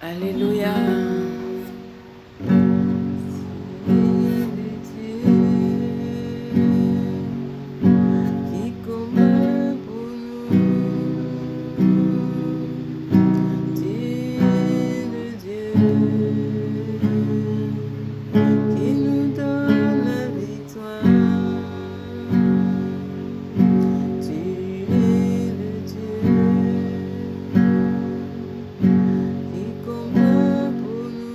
Alléluia. Qui combat pour nous, tu es le Dieu qui nous donne la victoire. Tu es le Dieu qui combat pour nous.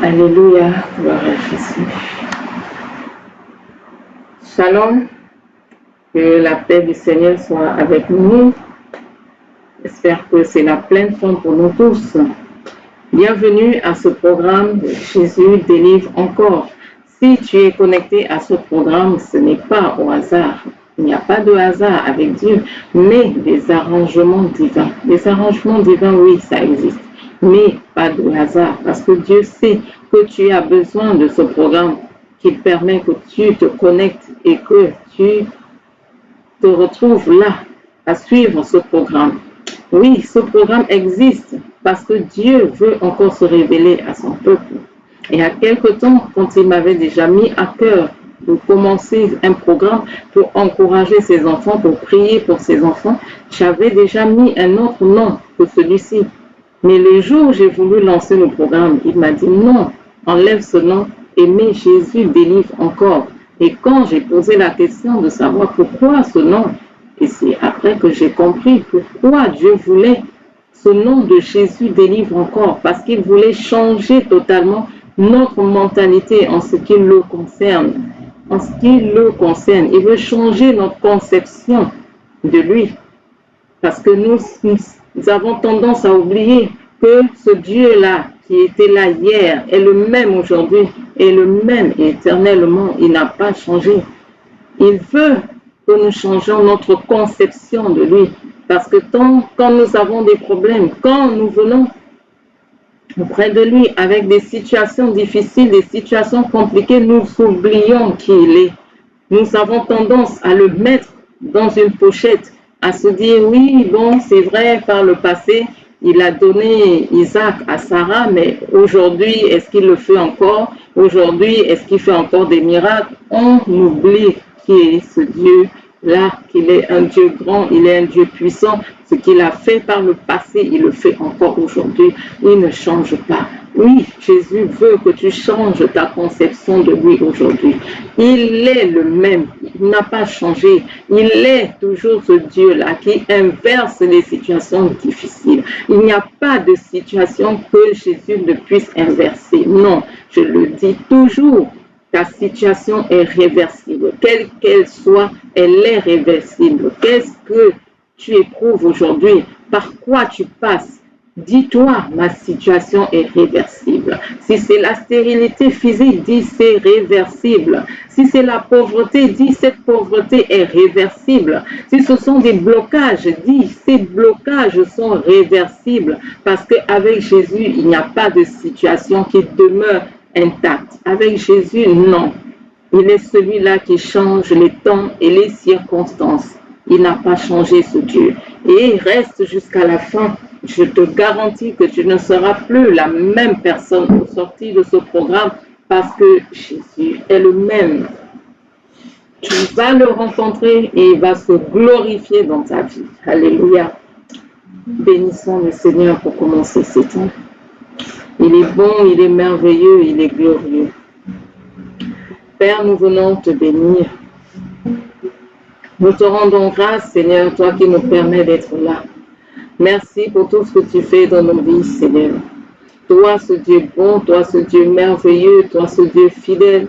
Alléluia, gloire à Jésus. Shalom, que la paix du Seigneur soit avec nous. J'espère que c'est la pleine forme pour nous tous. Bienvenue à ce programme Jésus délivre encore. Si tu es connecté à ce programme, ce n'est pas au hasard. Il n'y a pas de hasard avec Dieu, mais des arrangements divins. Des arrangements divins, oui, ça existe, mais pas de hasard, parce que Dieu sait que tu as besoin de ce programme qui permet que tu te connectes et que tu te retrouves là à suivre ce programme. Oui, ce programme existe parce que Dieu veut encore se révéler à son peuple. Et à quelque temps, quand il m'avait déjà mis à cœur de commencer un programme pour encourager ses enfants, pour prier pour ses enfants, j'avais déjà mis un autre nom que celui-ci. Mais le jour où j'ai voulu lancer le programme, il m'a dit non, enlève ce nom, aimer Jésus délivre encore. Et quand j'ai posé la question de savoir pourquoi ce nom, et c'est après que j'ai compris pourquoi Dieu voulait ce nom de Jésus délivre encore, parce qu'il voulait changer totalement notre mentalité en ce qui le concerne. En ce qui le concerne, il veut changer notre conception de lui. Parce que nous avons tendance à oublier que ce Dieu-là, qui était là hier, est le même aujourd'hui, et le même éternellement, il n'a pas changé. Il veut que nous changions notre conception de lui. Parce que quand nous avons des problèmes, quand nous venons auprès de lui avec des situations difficiles, des situations compliquées, nous oublions qui il est. Nous avons tendance à le mettre dans une pochette, à se dire oui, bon, c'est vrai, par le passé, il a donné Isaac à Sarah, mais aujourd'hui, est-ce qu'il le fait encore? Aujourd'hui, est-ce qu'il fait encore des miracles? On oublie qui est ce Dieu-là, qu'il est un Dieu grand, il est un Dieu puissant. Ce qu'il a fait par le passé, il le fait encore aujourd'hui. Il ne change pas. Oui, Jésus veut que tu changes ta conception de lui aujourd'hui. Il est le même, il n'a pas changé. Il est toujours ce Dieu-là qui inverse les situations difficiles. Il n'y a pas de situation que Jésus ne puisse inverser. Non, je le dis toujours. Ta situation est réversible. Quelle qu'elle soit, elle est réversible. Qu'est-ce que tu éprouves aujourd'hui? Par quoi tu passes? Dis-toi, ma situation est réversible. Si c'est la stérilité physique, dis c'est réversible. Si c'est la pauvreté, dis cette pauvreté est réversible. Si ce sont des blocages, dis ces blocages sont réversibles. Parce qu'avec Jésus, il n'y a pas de situation qui demeure intacte. Avec Jésus, non. Il est celui-là qui change les temps et les circonstances. Il n'a pas changé ce Dieu. Et il reste jusqu'à la fin. Je te garantis que tu ne seras plus la même personne au sortir de ce programme parce que Jésus est le même. Tu vas le rencontrer et il va se glorifier dans ta vie. Alléluia. Bénissons le Seigneur pour commencer ce temps. Il est bon, il est merveilleux, il est glorieux. Père, nous venons te bénir. Nous te rendons grâce, Seigneur, toi qui nous permets d'être là. Merci pour tout ce que tu fais dans nos vies, Seigneur. Toi, ce Dieu bon, toi, ce Dieu merveilleux, toi, ce Dieu fidèle,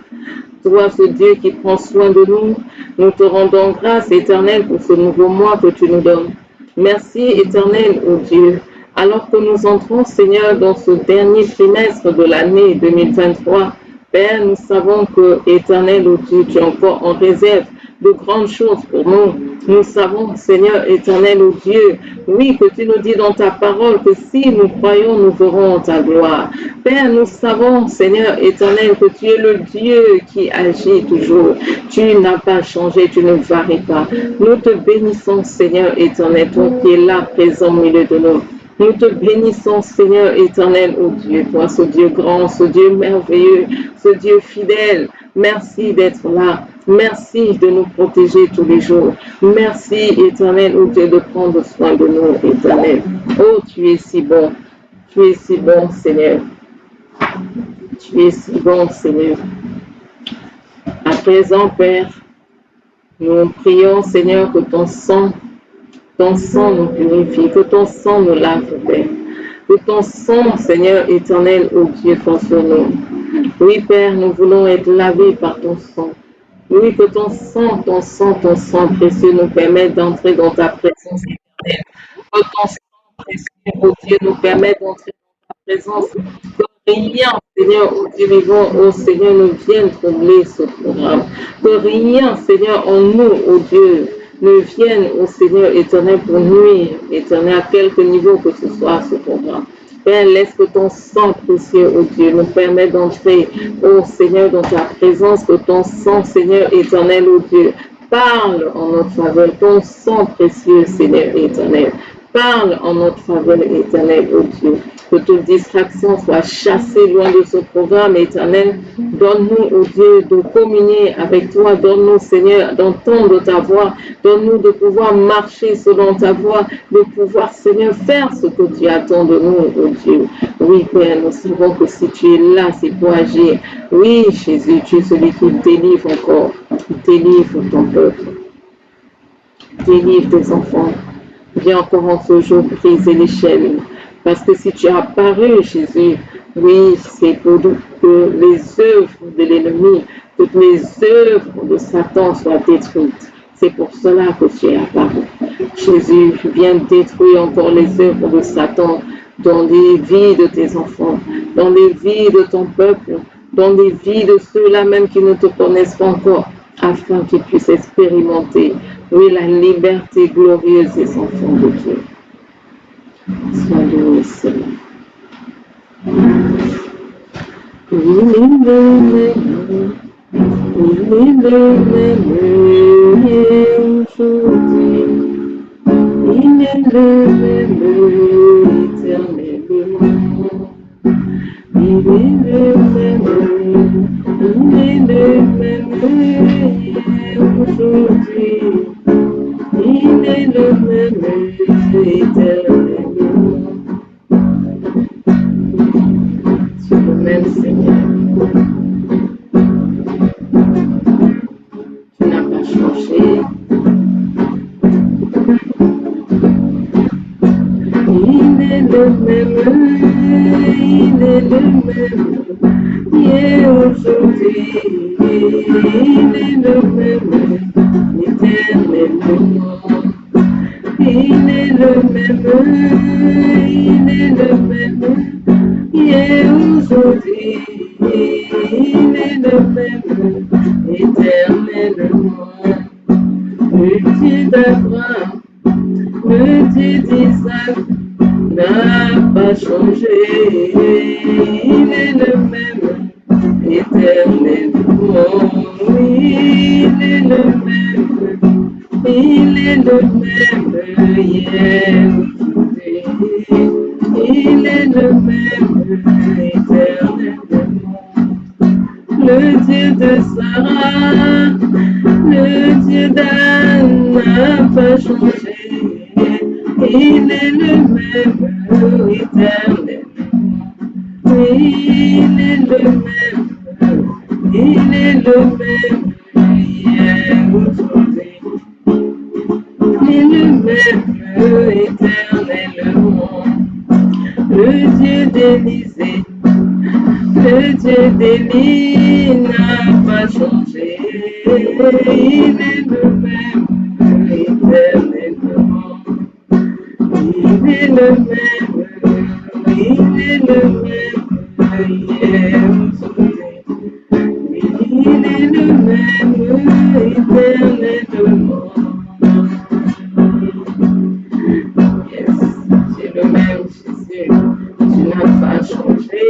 toi, ce Dieu qui prend soin de nous. Nous te rendons grâce, Éternel, pour ce nouveau mois que tu nous donnes. Merci, Éternel, ô Dieu. Alors que nous entrons, Seigneur, dans ce dernier trimestre de l'année 2023, Père, nous savons que, Éternel, ô Dieu, tu es encore en réserve de grandes choses pour nous. Nous savons, Seigneur éternel, ô Dieu, oui, que tu nous dis dans ta parole que si nous croyons, nous verrons ta gloire. Père, nous savons, Seigneur éternel, que tu es le Dieu qui agit toujours. Tu n'as pas changé, tu ne varies pas. Nous te bénissons, Seigneur éternel, toi qui es là, présent au milieu de nous. Nous te bénissons, Seigneur éternel, ô Dieu, toi, ce Dieu grand, ce Dieu merveilleux, ce Dieu fidèle. Merci d'être là. Merci de nous protéger tous les jours. Merci, éternel, ô Dieu, de prendre soin de nous, éternel. Oh, tu es si bon. Tu es si bon, Seigneur. Tu es si bon, Seigneur. À présent, Père, nous prions, Seigneur, que ton sang nous purifie, que ton sang nous lave, Père. Que Que ton sang, Seigneur éternel, ô Dieu, soit sur nous. Oui, Père, nous voulons être lavés par ton sang. Oui, que ton sang, ton sang, ton sang précieux nous permette d'entrer dans ta présence éternelle. Que ton sang précieux, ô Dieu, nous permette d'entrer dans ta présence. Que rien, Seigneur, ô Dieu vivant, ô Seigneur, ne vienne troubler ce programme. Que rien, Seigneur, en nous, ô Dieu, ne vienne, ô Seigneur éternel, pour nuire, éternel, à quelque niveau que ce soit ce programme. Père, laisse que ton sang précieux, ô Dieu, nous permette d'entrer, ô Seigneur, dans ta présence, que ton sang, Seigneur éternel, ô Dieu, parle en notre faveur, ton sang précieux, Seigneur éternel. Parle en notre faveur éternelle, ô Dieu. Que toute distraction soit chassée loin de ce programme éternel. Donne-nous, ô Dieu, de communier avec toi. Donne-nous, Seigneur, d'entendre ta voix. Donne-nous de pouvoir marcher selon ta voix. De pouvoir, Seigneur, faire ce que tu attends de nous, ô Dieu. Oui, Père, nous savons que si tu es là, c'est pour agir. Oui, Jésus, tu es celui qui délivre encore. Délivre ton peuple. Délivre tes enfants. Viens encore en ce jour briser les chaînes. Parce que si tu as apparu, Jésus, oui, c'est pour que les œuvres de l'ennemi, toutes les œuvres de Satan soient détruites. C'est pour cela que tu es apparu. Jésus, viens détruire encore les œuvres de Satan dans les vies de tes enfants, dans les vies de ton peuple, dans les vies de ceux-là même qui ne te connaissent pas encore, afin qu'ils puissent expérimenter, oui, la liberté glorieuse des enfants de Dieu. Sois loué, Seigneur. Il est le même hier, aujourd'hui. Il est le même éternellement. Il est le même hier, aujourd'hui. Il est le même éternellement. Tu es le même Seigneur. Tu n'as pas changé. Il est le même, il est le même, hier, aujourd'hui, il est le même, éternellement. Il est le même, hier, aujourd'hui, il est le même, éternellement. Le Dieu d'Abraham, le Dieu d'Isaac n'a pas changé, il est le même, éternellement. Oui, il est le même, hier, aujourd'hui, il est le même, éternellement. Le Dieu de Sarah, le Dieu d'Anne n'a pas changé, il est le même, éternellement. Il est le même, hier, aujourd'hui. Il est le même, éternellement. Le Dieu d'Élisée, le Dieu d'Élie n'a pas changé. Il est le même, éternellement. Il est le même, hier, aujourd'hui. Il est le même, éternellement. Yes, tu es le même, Jésus. Tu n'as pas changé.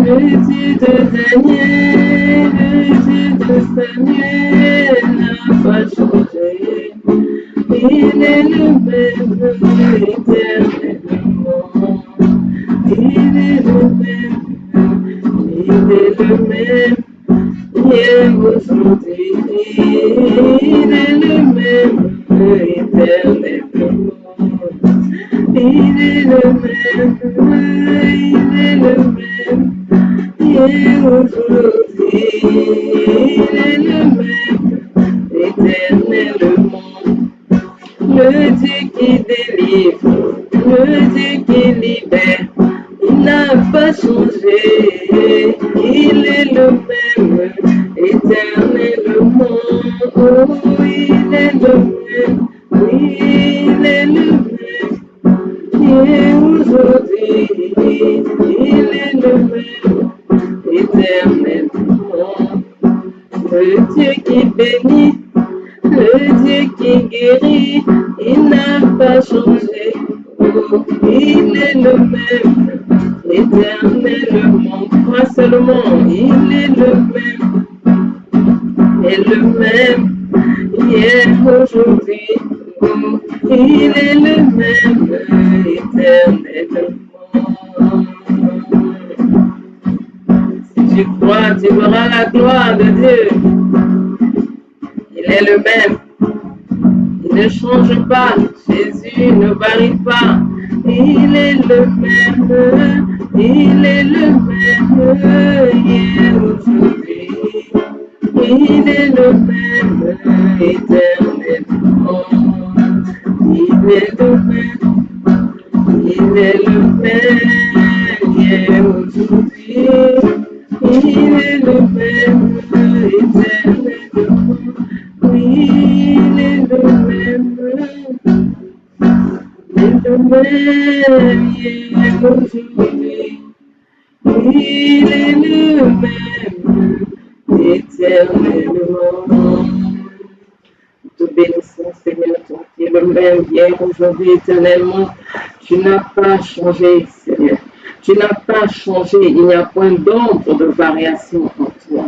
Le Dieu de Daniel, le Dieu de Samuel n'a pas changé. Il est le même, éternellement. Il est le même, hier, aujourd'hui. Il est le même, éternellement. Il est le même, hier, aujourd'hui. Il est le même, éternellement. le Dieu qui délivre, le Dieu qui libère. Il n'a pas changé, il est le même, éternellement. Oh, il est le même, oui, il est le même. Et aujourd'hui, il est le même, éternellement. Le Dieu qui bénit, le Dieu qui guérit, il n'a pas changé. Oh, il est le même, éternellement. Crois seulement, il est le même, et le même, hier, aujourd'hui. Oh, il est le même, éternellement. Si tu crois, tu verras la gloire de Dieu. Il est le même. Il ne change pas. Jésus ne varie pas. Il est le même. Il est le même. Hier, aujourd'hui. Il est le même. Éternellement. Il est le même. Il est le même. Hier, aujourd'hui. Il est le même. Éternellement. Oui, il est le même, hier, aujourd'hui. Il est le même, éternellement. Nous te bénissons, Seigneur, toi qui es le même hier, aujourd'hui, éternellement. Tu n'as pas changé, Seigneur. Tu n'as pas changé. Il n'y a point d'ombre de variation en toi.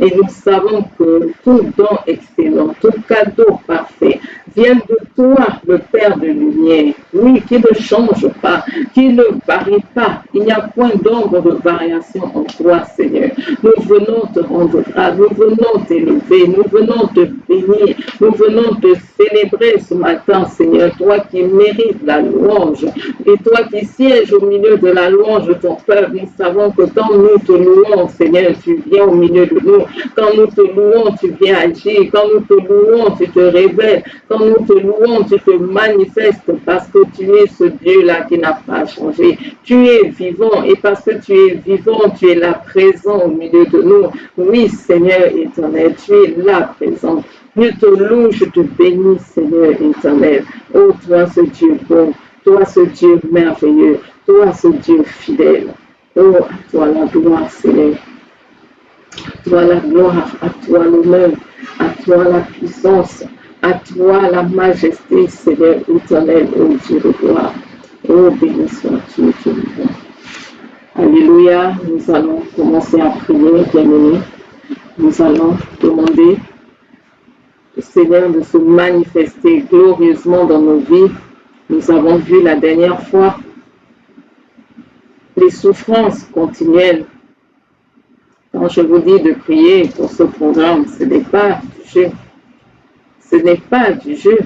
Et nous savons que tout don excellent, tout cadeau parfait vient de toi, le Père de lumière. Oui, qui ne change pas, qui ne varie pas. Il n'y a point d'ombre de variation en toi, Seigneur. Nous venons te rendre grâce, nous venons t'élever, nous venons te bénir, nous venons te célébrer ce matin, Seigneur. Toi qui mérites la louange et toi qui sièges au milieu de la louange de ton peuple, nous savons que quand nous te louons, Seigneur, tu viens au milieu de nous. Quand nous te louons, tu viens agir. Quand nous te louons, tu te révèles. Quand nous te louons, tu te manifestes parce que tu es ce Dieu-là qui n'a pas changé. Tu es vivant et parce que tu es vivant, tu es là présent au milieu de nous. Oui, Seigneur éternel, tu es là présent. Je te loue, je te bénis, Seigneur éternel. Oh, toi, ce Dieu bon, toi, ce Dieu merveilleux, toi, ce Dieu fidèle. Oh, à toi la gloire, Seigneur. À toi la gloire, à toi l'honneur, à toi la puissance, à toi la majesté, Seigneur éternel, ô Dieu de gloire. Oh, béni sois-tu, Dieu bon. Alléluia, nous allons commencer à prier, bien-aimés. Nous allons demander au Seigneur de se manifester glorieusement dans nos vies. Nous avons vu la dernière fois les souffrances continuelles. Quand je vous dis de prier pour ce programme, ce n'est pas du jeu. Ce n'est pas du jeu.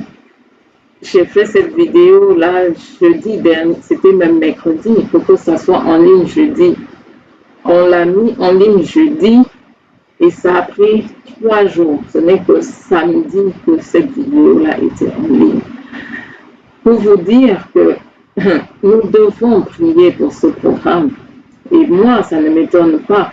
J'ai fait cette vidéo-là jeudi dernier, c'était même mercredi, il faut que ça soit en ligne jeudi. On l'a mis en ligne jeudi et ça a pris 3 jours. Ce n'est que samedi que cette vidéo-là était en ligne. Pour vous dire que nous devons prier pour ce programme. Et moi, ça ne m'étonne pas.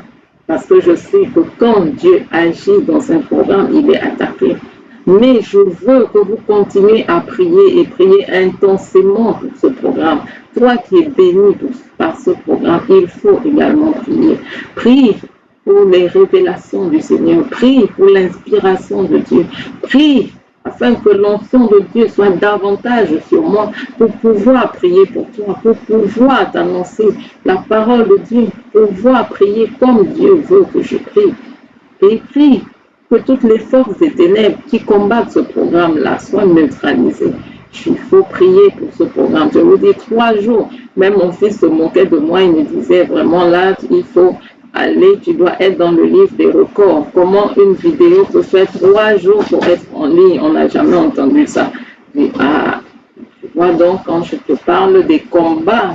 Parce que je sais que quand Dieu agit dans un programme, il est attaqué. Mais je veux que vous continuez à prier et prier intensément pour ce programme. Toi qui es béni par ce programme, il faut également prier. Prie pour les révélations du Seigneur. Prie pour l'inspiration de Dieu. Prie afin que l'onction de Dieu soit davantage sur moi pour pouvoir prier pour toi, pour pouvoir t'annoncer la parole de Dieu, pour pouvoir prier comme Dieu veut que je prie. Et prie que toutes les forces des ténèbres qui combattent ce programme-là soient neutralisées. Il faut prier pour ce programme. Je vous dis 3 jours. Même mon fils se moquait de moi, il me disait vraiment là, il faut aller, tu dois être dans le livre des records. Comment une vidéo peut faire 3 jours pour être en ligne? On n'a jamais entendu ça. Et, tu vois donc, quand je te parle des combats,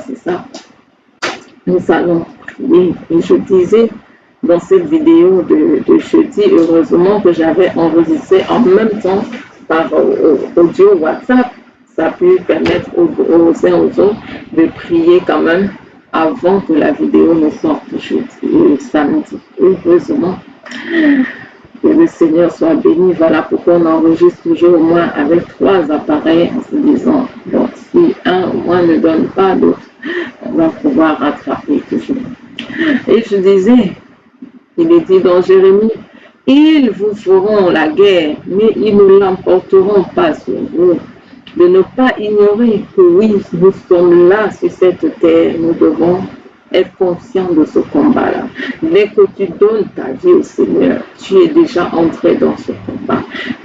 c'est ça. Nous allons prier. Et je disais dans cette vidéo de jeudi, heureusement que j'avais enregistré en même temps par audio WhatsApp, ça a pu permettre aux uns aux autres de prier quand même avant que la vidéo ne sorte samedi. Heureusement, que le Seigneur soit béni. Voilà pourquoi on enregistre toujours au moins avec 3 appareils en se disant, bon, si un au moins ne donne pas, l'autre, on va pouvoir rattraper toujours. Et je disais, il est dit dans Jérémie, ils vous feront la guerre, mais ils ne l'emporteront pas sur vous. De ne pas ignorer que oui, nous sommes là sur cette terre, nous devons être conscients de ce combat-là. Dès que tu donnes ta vie au Seigneur, tu es déjà entré dans ce combat.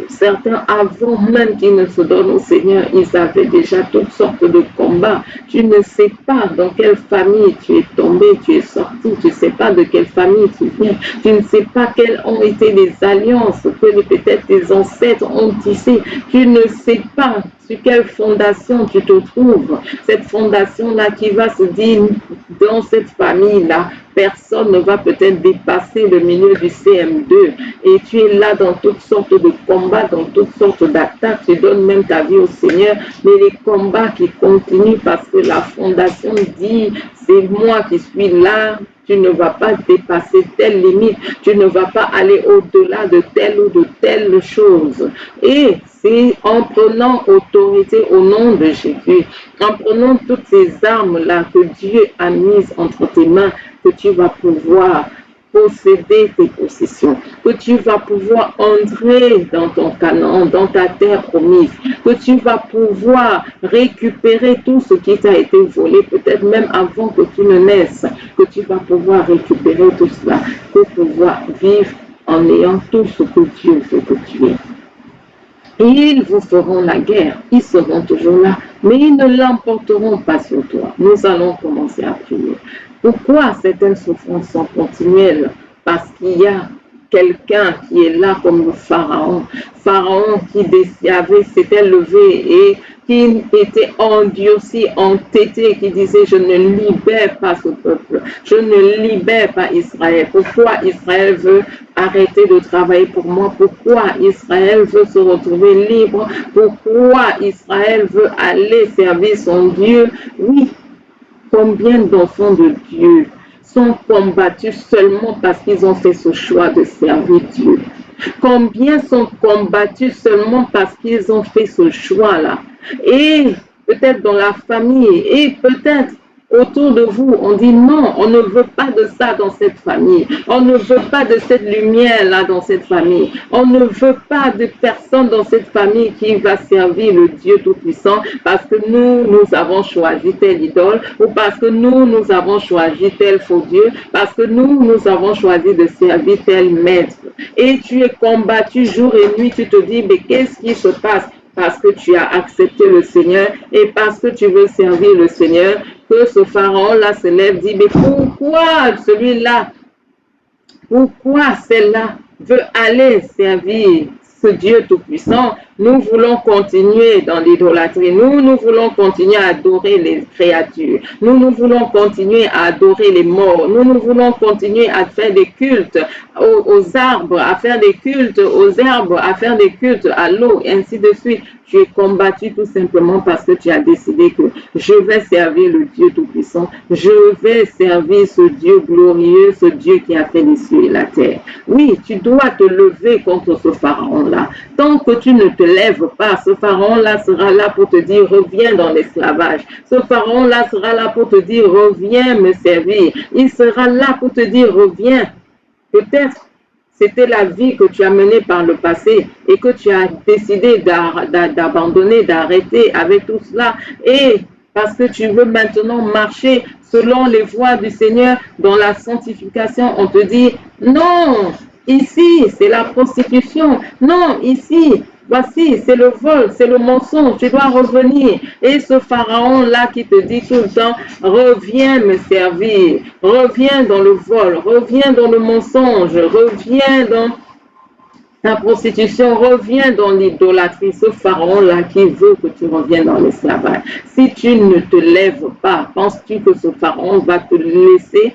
Certains, avant même qu'ils ne se donnent au Seigneur, ils avaient déjà toutes sortes de combats. Tu ne sais pas dans quelle famille tu es tombé, tu es sorti, tu ne sais pas de quelle famille tu viens, tu ne sais pas quelles ont été les alliances que peut-être tes ancêtres ont tissées, tu ne sais pas sur quelle fondation tu te trouves. Cette fondation-là qui va se dire, dans cette famille-là, personne ne va peut-être dépasser le milieu du CM2. Et tu es là dans toutes sortes de combats, dans toutes sortes d'attaques. Tu donnes même ta vie au Seigneur. Mais les combats qui continuent parce que la fondation dit, c'est moi qui suis là. Tu ne vas pas dépasser telle limite. Tu ne vas pas aller au-delà de telle ou de telle chose. Et c'est en prenant autorité au nom de Jésus, en prenant toutes ces armes-là que Dieu a mises entre tes mains, que tu vas pouvoir posséder tes possessions, que tu vas pouvoir entrer dans ton Canaan, dans ta terre promise, que tu vas pouvoir récupérer tout ce qui t'a été volé, peut-être même avant que tu ne naisses, que tu vas pouvoir récupérer tout cela, pour pouvoir vivre en ayant tout ce que Dieu veut que tu aies. Ils vous feront la guerre, ils seront toujours là, mais ils ne l'emporteront pas sur toi. Nous allons commencer à prier. Pourquoi certaines souffrances sont continuelles? Parce qu'il y a quelqu'un qui est là comme le Pharaon. Pharaon qui s'était levé et qui était endurci, entêté, qui disait, je ne libère pas ce peuple, je ne libère pas Israël. Pourquoi Israël veut arrêter de travailler pour moi? Pourquoi Israël veut se retrouver libre? Pourquoi Israël veut aller servir son Dieu? Oui, combien d'enfants de Dieu sont combattus seulement parce qu'ils ont fait ce choix de servir Dieu? Combien sont combattus seulement parce qu'ils ont fait ce choix-là? Et peut-être dans la famille, et peut-être autour de vous, on dit non, on ne veut pas de ça dans cette famille. On ne veut pas de cette lumière-là dans cette famille. On ne veut pas de personne dans cette famille qui va servir le Dieu Tout-Puissant parce que nous avons choisi telle idole ou parce que nous avons choisi tel faux Dieu, parce que nous avons choisi de servir tel maître. Et tu es combattu jour et nuit, tu te dis, mais qu'est-ce qui se passe? Parce que tu as accepté le Seigneur et parce que tu veux servir le Seigneur, que ce pharaon-là se lève, dit, mais pourquoi celui-là, pourquoi celle-là veut aller servir ce Dieu Tout-Puissant? Nous voulons continuer dans l'idolâtrie. Nous voulons continuer à adorer les créatures. Nous voulons continuer à adorer les morts. Nous voulons continuer à faire des cultes aux arbres, à faire des cultes aux herbes, à faire des cultes à l'eau, et ainsi de suite. Tu es combattu tout simplement parce que tu as décidé que je vais servir le Dieu Tout-Puissant. Je vais servir ce Dieu glorieux, ce Dieu qui a fait les cieux et la terre. Oui, tu dois te lever contre ce pharaon-là. Tant que tu ne te lèves pas, ce pharaon-là sera là pour te dire reviens dans l'esclavage. Ce pharaon-là sera là pour te dire reviens me servir. Il sera là pour te dire reviens. Peut-être c'était la vie que tu as menée par le passé et que tu as décidé d'abandonner, d'arrêter avec tout cela. Et parce que tu veux maintenant marcher selon les voies du Seigneur dans la sanctification, on te dit non, ici c'est la prostitution, non, ici voici, c'est le vol, c'est le mensonge, tu dois revenir. Et ce pharaon-là qui te dit tout le temps, reviens me servir, reviens dans le vol, reviens dans le mensonge, reviens dans la prostitution, reviens dans l'idolâtrie, ce pharaon-là qui veut que tu reviennes dans l'esclavage. Si tu ne te lèves pas, penses-tu que ce pharaon va te laisser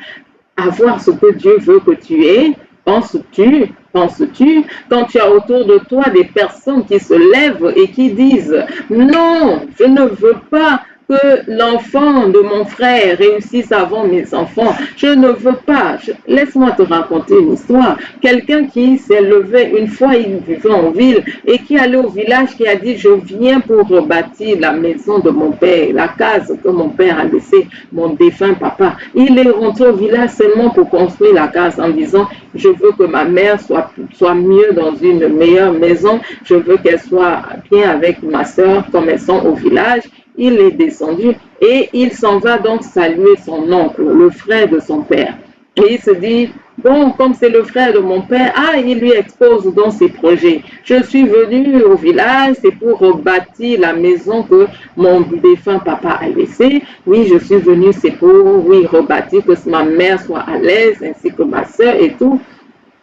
avoir ce que Dieu veut que tu aies? Penses-tu, quand tu as autour de toi des personnes qui se lèvent et qui disent « Non, je ne veux pas que l'enfant de mon frère réussisse avant mes enfants. Je ne veux pas. » Laisse-moi te raconter une histoire. Quelqu'un qui s'est levé une fois, il vivait en ville et qui allait au village, qui a dit « Je viens pour rebâtir la maison de mon père, la case que mon père a laissée, mon défunt papa. » Il est rentré au village seulement pour construire la case en disant « Je veux que ma mère soit mieux dans une meilleure maison. Je veux qu'elle soit bien avec ma soeur comme elles sont au village. » Il est descendu et il s'en va donc saluer son oncle, le frère de son père. Et il se dit, bon, comme c'est le frère de mon père, il lui expose donc ses projets. Je suis venu au village, c'est pour rebâtir la maison que mon défunt papa a laissée. Oui, je suis venu, c'est pour, rebâtir, que ma mère soit à l'aise, ainsi que ma soeur et tout.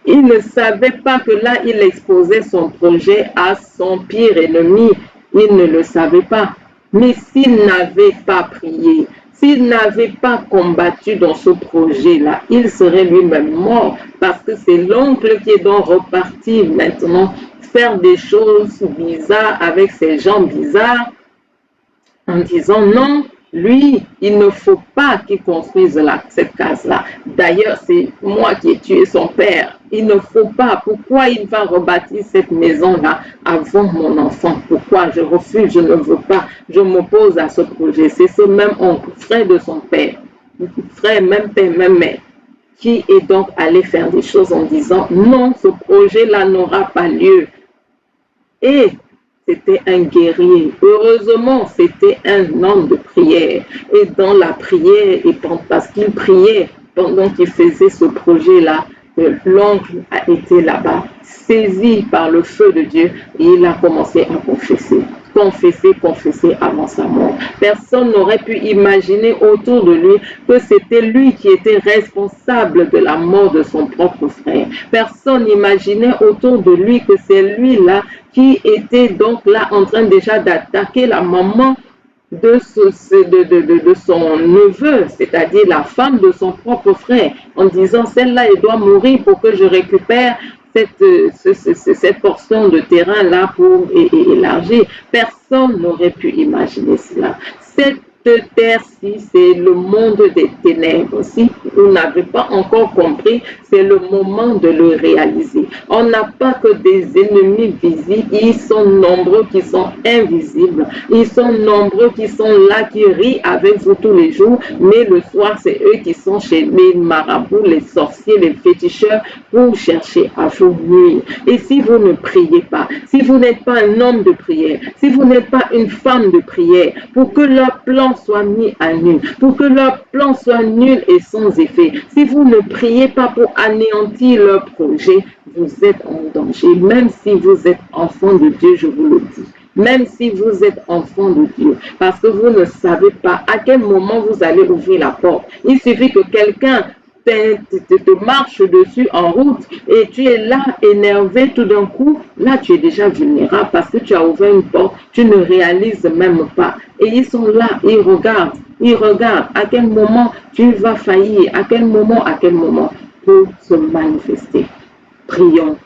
Il ne savait pas que là, il exposait son projet à son pire ennemi. Il ne le savait pas. Mais s'il n'avait pas prié, s'il n'avait pas combattu dans ce projet-là, il serait lui-même mort parce que c'est l'oncle qui est donc reparti maintenant faire des choses bizarres avec ces gens bizarres en disant non, lui, il ne faut pas qu'il construise cette case-là. D'ailleurs, c'est moi qui ai tué son père. Il ne faut pas. Pourquoi il va rebâtir cette maison-là avant mon enfant? Pourquoi? Je refuse, je ne veux pas. Je m'oppose à ce projet. C'est ce même oncle, frère de son père, frère, même père, même mère, qui est donc allé faire des choses en disant non, ce projet-là n'aura pas lieu. Et c'était un guerrier. Heureusement, c'était un homme de prière. Et dans la prière, et parce qu'il priait pendant qu'il faisait ce projet-là, l'oncle a été là-bas, saisi par le feu de Dieu, et il a commencé à confesser avant sa mort. Personne n'aurait pu imaginer autour de lui que c'était lui qui était responsable de la mort de son propre frère. Personne n'imaginait autour de lui que c'est lui-là qui était donc là en train déjà d'attaquer la maman de son neveu, c'est-à-dire la femme de son propre frère, en disant celle-là, elle doit mourir pour que je récupère cette portion de terrain-là pour élargir. Personne n'aurait pu imaginer cela. Cette terre-ci, c'est le monde des ténèbres. Si vous n'avez pas encore compris, c'est le moment de le réaliser. On n'a pas que des ennemis visibles, ils sont nombreux qui sont invisibles. Ils sont nombreux qui sont là, qui rient avec vous tous les jours, mais le soir, c'est eux qui sont chez les marabouts, les sorciers, les féticheurs, pour chercher à vous nuire. Et si vous ne priez pas, si vous n'êtes pas un homme de prière, si vous n'êtes pas une femme de prière, pour que leur plan soit mis à nul, pour que leur plan soit nul et sans effet, si vous ne priez pas pour anéantir leur projet, vous êtes en danger. Même si vous êtes enfant de Dieu, je vous le dis. Même si vous êtes enfant de Dieu, parce que vous ne savez pas à quel moment vous allez ouvrir la porte. Il suffit que quelqu'un te marche dessus en route et tu es là énervé tout d'un coup, là tu es déjà vulnérable parce que tu as ouvert une porte, tu ne réalises même pas. Et ils sont là, ils regardent à quel moment tu vas faillir, à quel moment pour se manifester. Prions.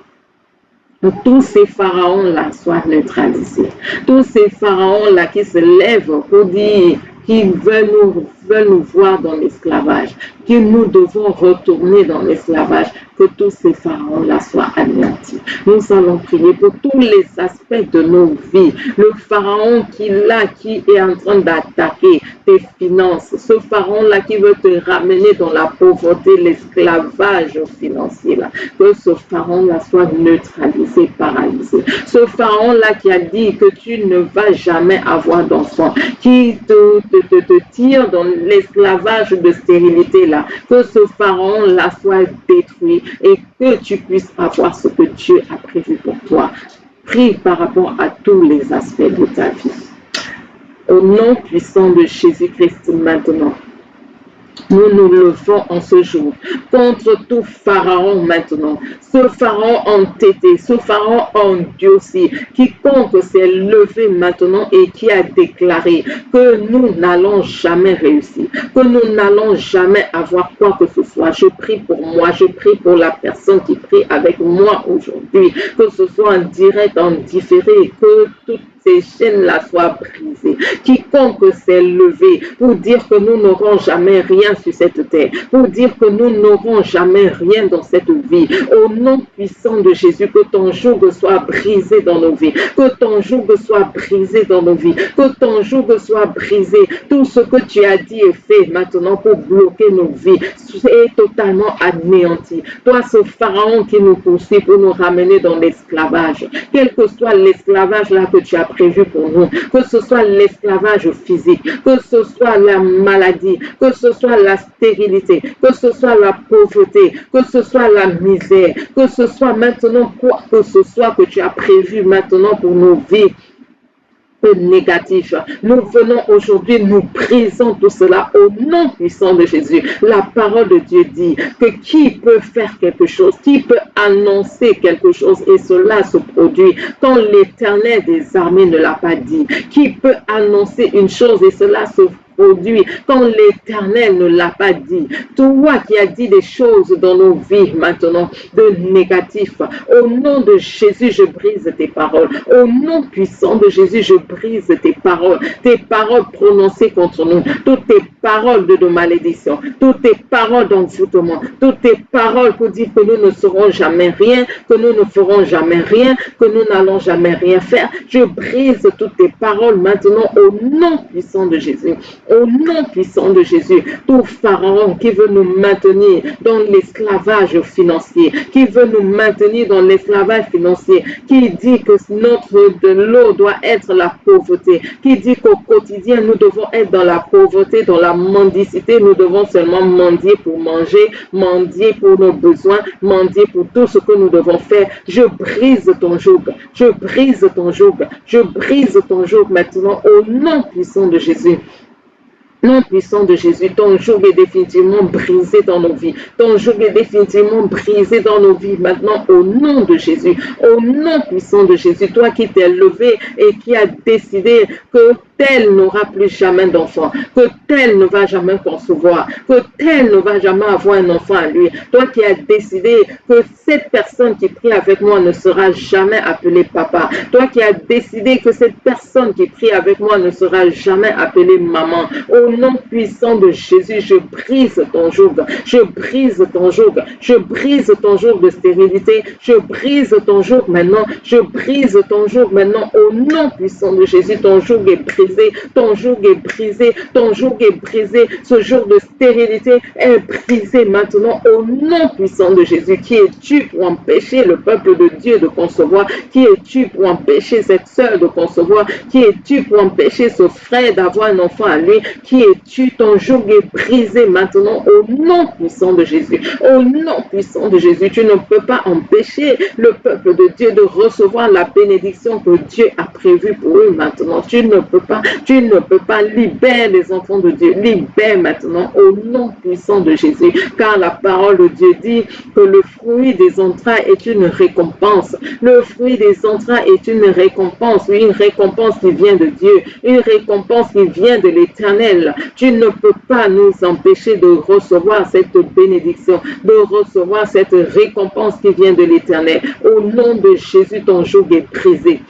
Tous ces pharaons-là soient neutralisés. Tous ces pharaons-là qui se lèvent pour dire qu'ils veulent nous voir dans l'esclavage, que nous devons retourner dans l'esclavage, que tous ces pharaons-là soient anéantis. Nous allons prier pour tous les aspects de nos vies. Le pharaon qui est en train d'attaquer tes finances, ce pharaon-là qui veut te ramener dans la pauvreté, l'esclavage financier-là, que ce pharaon-là soit neutralisé, paralysé. Ce pharaon-là qui a dit que tu ne vas jamais avoir d'enfant, qui te tire dans l'esclavage de stérilité-là, que ce pharaon-là soit détruit et que tu puisses avoir ce que Dieu a prévu pour toi. Prie par rapport à tous les aspects de ta vie. Au nom puissant de Jésus-Christ maintenant, Nous nous levons en ce jour contre tout pharaon maintenant, ce pharaon entêté, ce pharaon endurci, quiconque s'est levé maintenant et qui a déclaré que nous n'allons jamais réussir, que nous n'allons jamais avoir quoi que ce soit. Je prie pour moi, je prie pour la personne qui prie avec moi aujourd'hui, que ce soit en direct, en différé, que toutes ces chaînes-là soient brisées. Quiconque s'est levé pour dire que nous n'aurons jamais rien sur cette terre, pour dire que nous n'aurons jamais rien dans cette vie, au nom puissant de Jésus, que ton joug soit brisé dans nos vies, que ton joug soit brisé dans nos vies, que ton joug soit brisé. Tout ce que tu as dit et fait maintenant pour bloquer nos vies est totalement anéanti. Toi, ce pharaon qui nous poursuit pour nous ramener dans l'esclavage, quel que soit l'esclavage là que tu as prévu pour nous, que ce soit l'esclavage physique, que ce soit la maladie, que ce soit la stérilité, que ce soit la pauvreté, que ce soit la misère, que ce soit maintenant quoi que ce soit que tu as prévu maintenant pour nos vies négatif. Nous venons aujourd'hui, nous brisons tout cela au nom puissant de Jésus. La parole de Dieu dit que qui peut faire quelque chose, qui peut annoncer quelque chose et cela se produit quand l'Éternel des armées ne l'a pas dit. Qui peut annoncer une chose et cela se produit quand l'Éternel ne l'a pas dit. Toi qui as dit des choses dans nos vies maintenant de négatif, au nom de Jésus, je brise tes paroles. Au nom puissant de Jésus, je brise tes paroles prononcées contre nous, toutes tes paroles de malédiction, toutes tes paroles d'envoûtement, toutes tes paroles pour dire que nous ne serons jamais rien, que nous ne ferons jamais rien, que nous n'allons jamais rien faire. Je brise toutes tes paroles maintenant au nom puissant de Jésus. Au nom puissant de Jésus, tout pharaon qui veut nous maintenir dans l'esclavage financier, qui veut nous maintenir dans l'esclavage financier, qui dit que notre de l'eau doit être la pauvreté, qui dit qu'au quotidien nous devons être dans la pauvreté, dans la mendicité, nous devons seulement mendier pour manger, mendier pour nos besoins, mendier pour tout ce que nous devons faire. Je brise ton joug, je brise ton joug, je brise ton joug maintenant au nom puissant de Jésus. Nom puissant de Jésus, ton joug est définitivement brisé dans nos vies. Ton joug est définitivement brisé dans nos vies maintenant au nom de Jésus. Au nom puissant de Jésus, toi qui t'es levé et qui as décidé que tel n'aura plus jamais d'enfant, que tel ne va jamais concevoir, que tel ne va jamais avoir un enfant à lui. Toi qui as décidé que cette personne qui prie avec moi ne sera jamais appelée papa. Toi qui as décidé que cette personne qui prie avec moi ne sera jamais appelée maman. Au nom puissant de Jésus, je brise ton joug, je brise ton joug, je brise ton joug de stérilité, je brise ton joug maintenant, je brise ton joug maintenant au nom puissant de Jésus. Ton joug est brisé, ton joug est brisé, ton joug est brisé, ce joug de stérilité est brisé maintenant au nom puissant de Jésus. Qui es-tu pour empêcher le peuple de Dieu de concevoir? Qui es-tu pour empêcher cette sœur de concevoir? Qui es-tu pour empêcher ce frère d'avoir un enfant à lui? Qui es-tu? Ton joug est brisé maintenant au nom puissant de Jésus. Au nom puissant de Jésus, tu ne peux pas empêcher le peuple de Dieu de recevoir la bénédiction que Dieu a prévue pour eux maintenant. Tu ne peux pas libérer les enfants de Dieu. Libère maintenant au nom puissant de Jésus. Car la parole de Dieu dit que le fruit des entrailles est une récompense. Le fruit des entrailles est une récompense. Oui, une récompense qui vient de Dieu. Une récompense qui vient de l'Éternel. Tu ne peux pas nous empêcher de recevoir cette bénédiction, de recevoir cette récompense qui vient de l'Éternel. Au nom de Jésus, ton joug est brisé.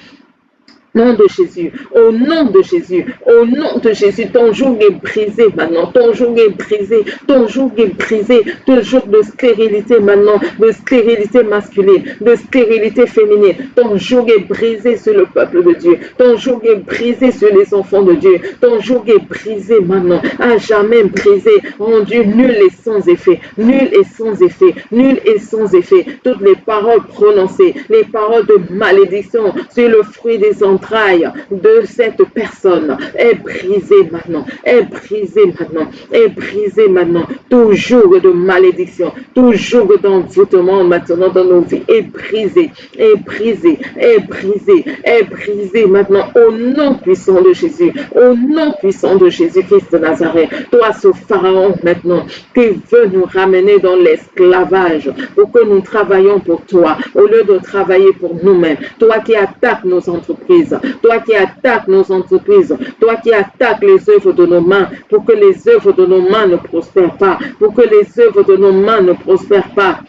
Nom de Jésus, au nom de Jésus, au nom de Jésus, ton joug est brisé maintenant, ton joug est brisé, ton joug est brisé, ton joug de stérilité maintenant, de stérilité masculine, de stérilité féminine, ton joug est brisé sur le peuple de Dieu, ton joug est brisé sur les enfants de Dieu, ton joug est brisé maintenant, à jamais brisé, rendu nul et sans effet, nul et sans effet, nul et sans effet, toutes les paroles prononcées, les paroles de malédiction sur le fruit des entrailles, entrailles de cette personne est brisé maintenant, est brisé maintenant, est brisé maintenant. Tout joug de malédiction, tout joug d'envoûtement maintenant dans nos vies est brisé, est brisé, est brisé, est brisé maintenant au nom puissant de Jésus, au nom puissant de Jésus-Christ de Nazareth. Toi, ce pharaon maintenant qui veut nous ramener dans l'esclavage pour que nous travaillions pour toi au lieu de travailler pour nous-mêmes. Toi qui attaques nos entreprises, toi qui attaques nos entreprises, toi qui attaques les œuvres de nos mains pour que les œuvres de nos mains ne prospèrent pas, pour que les œuvres de nos mains ne prospèrent pas,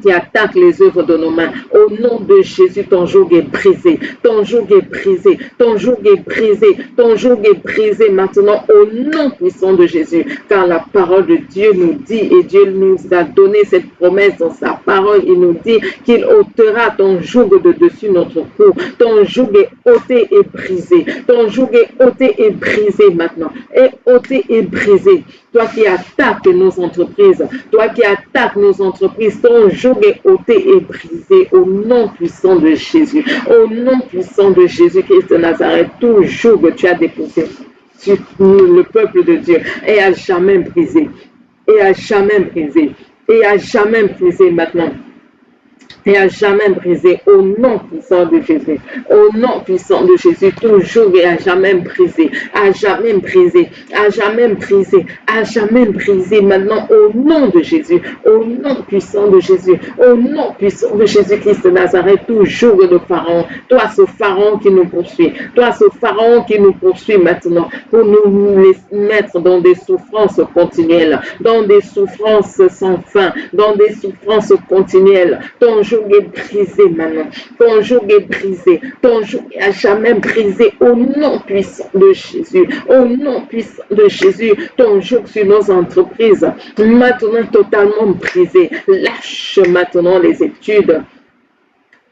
qui attaque les œuvres de nos mains. Au nom de Jésus, ton joug est brisé, ton joug est brisé, ton joug est brisé, ton joug est brisé maintenant au nom puissant de Jésus. Car la parole de Dieu nous dit, et Dieu nous a donné cette promesse dans sa parole, il nous dit qu'il ôtera ton joug de dessus notre cou. Ton joug est ôté et brisé, ton joug est ôté et brisé maintenant, est ôté et brisé. Toi qui attaques nos entreprises, toi qui attaques nos entreprises, ton joug est ôté et brisé au nom puissant de Jésus. Au nom puissant de Jésus-Christ de Nazareth, tout joug que tu as déposé sur le peuple de Dieu est à jamais brisé, et à jamais brisé, et à jamais brisé maintenant. Et à jamais brisé au nom puissant de Jésus. Au nom puissant de Jésus, toujours et à jamais brisé, à jamais brisé, à jamais brisé, à jamais brisé maintenant au nom de Jésus, au nom puissant de Jésus, au nom puissant de Jésus-Christ de Nazareth, toujours de Pharaon. Toi, ce Pharaon qui nous poursuit, toi, ce Pharaon qui nous poursuit maintenant pour nous mettre dans des souffrances continuelles, dans des souffrances sans fin, dans des souffrances continuelles. Ton joug est brisé maintenant. Ton joug est brisé. Ton joug est à jamais brisé au nom puissant de Jésus. Au nom puissant de Jésus. Ton joug sur nos entreprises maintenant totalement brisé. Lâche maintenant les études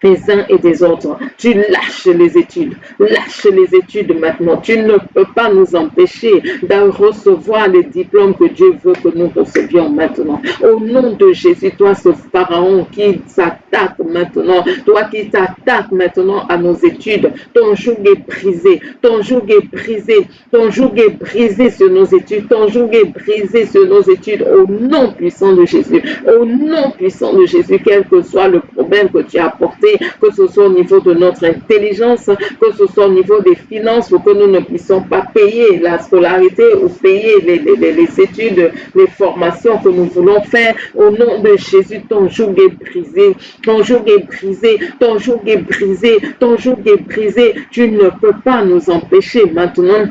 des uns et des autres. Tu lâches les études. Lâche les études maintenant. Tu ne peux pas nous empêcher de recevoir les diplômes que Dieu veut que nous recevions maintenant. Au nom de Jésus, toi, ce pharaon qui s'attaque maintenant, toi qui t'attaques maintenant à nos études, ton joug est brisé. Ton joug est brisé. Ton joug est brisé sur nos études. Ton joug est brisé sur nos études au nom puissant de Jésus. Au nom puissant de Jésus, quel que soit le problème que tu as apporté, que ce soit au niveau de notre intelligence, que ce soit au niveau des finances, pour que nous ne puissions pas payer la scolarité ou payer les études, les formations que nous voulons faire. Au nom de Jésus, ton joug est brisé, ton joug est brisé, ton joug est brisé, ton joug est brisé. Tu ne peux pas nous empêcher maintenant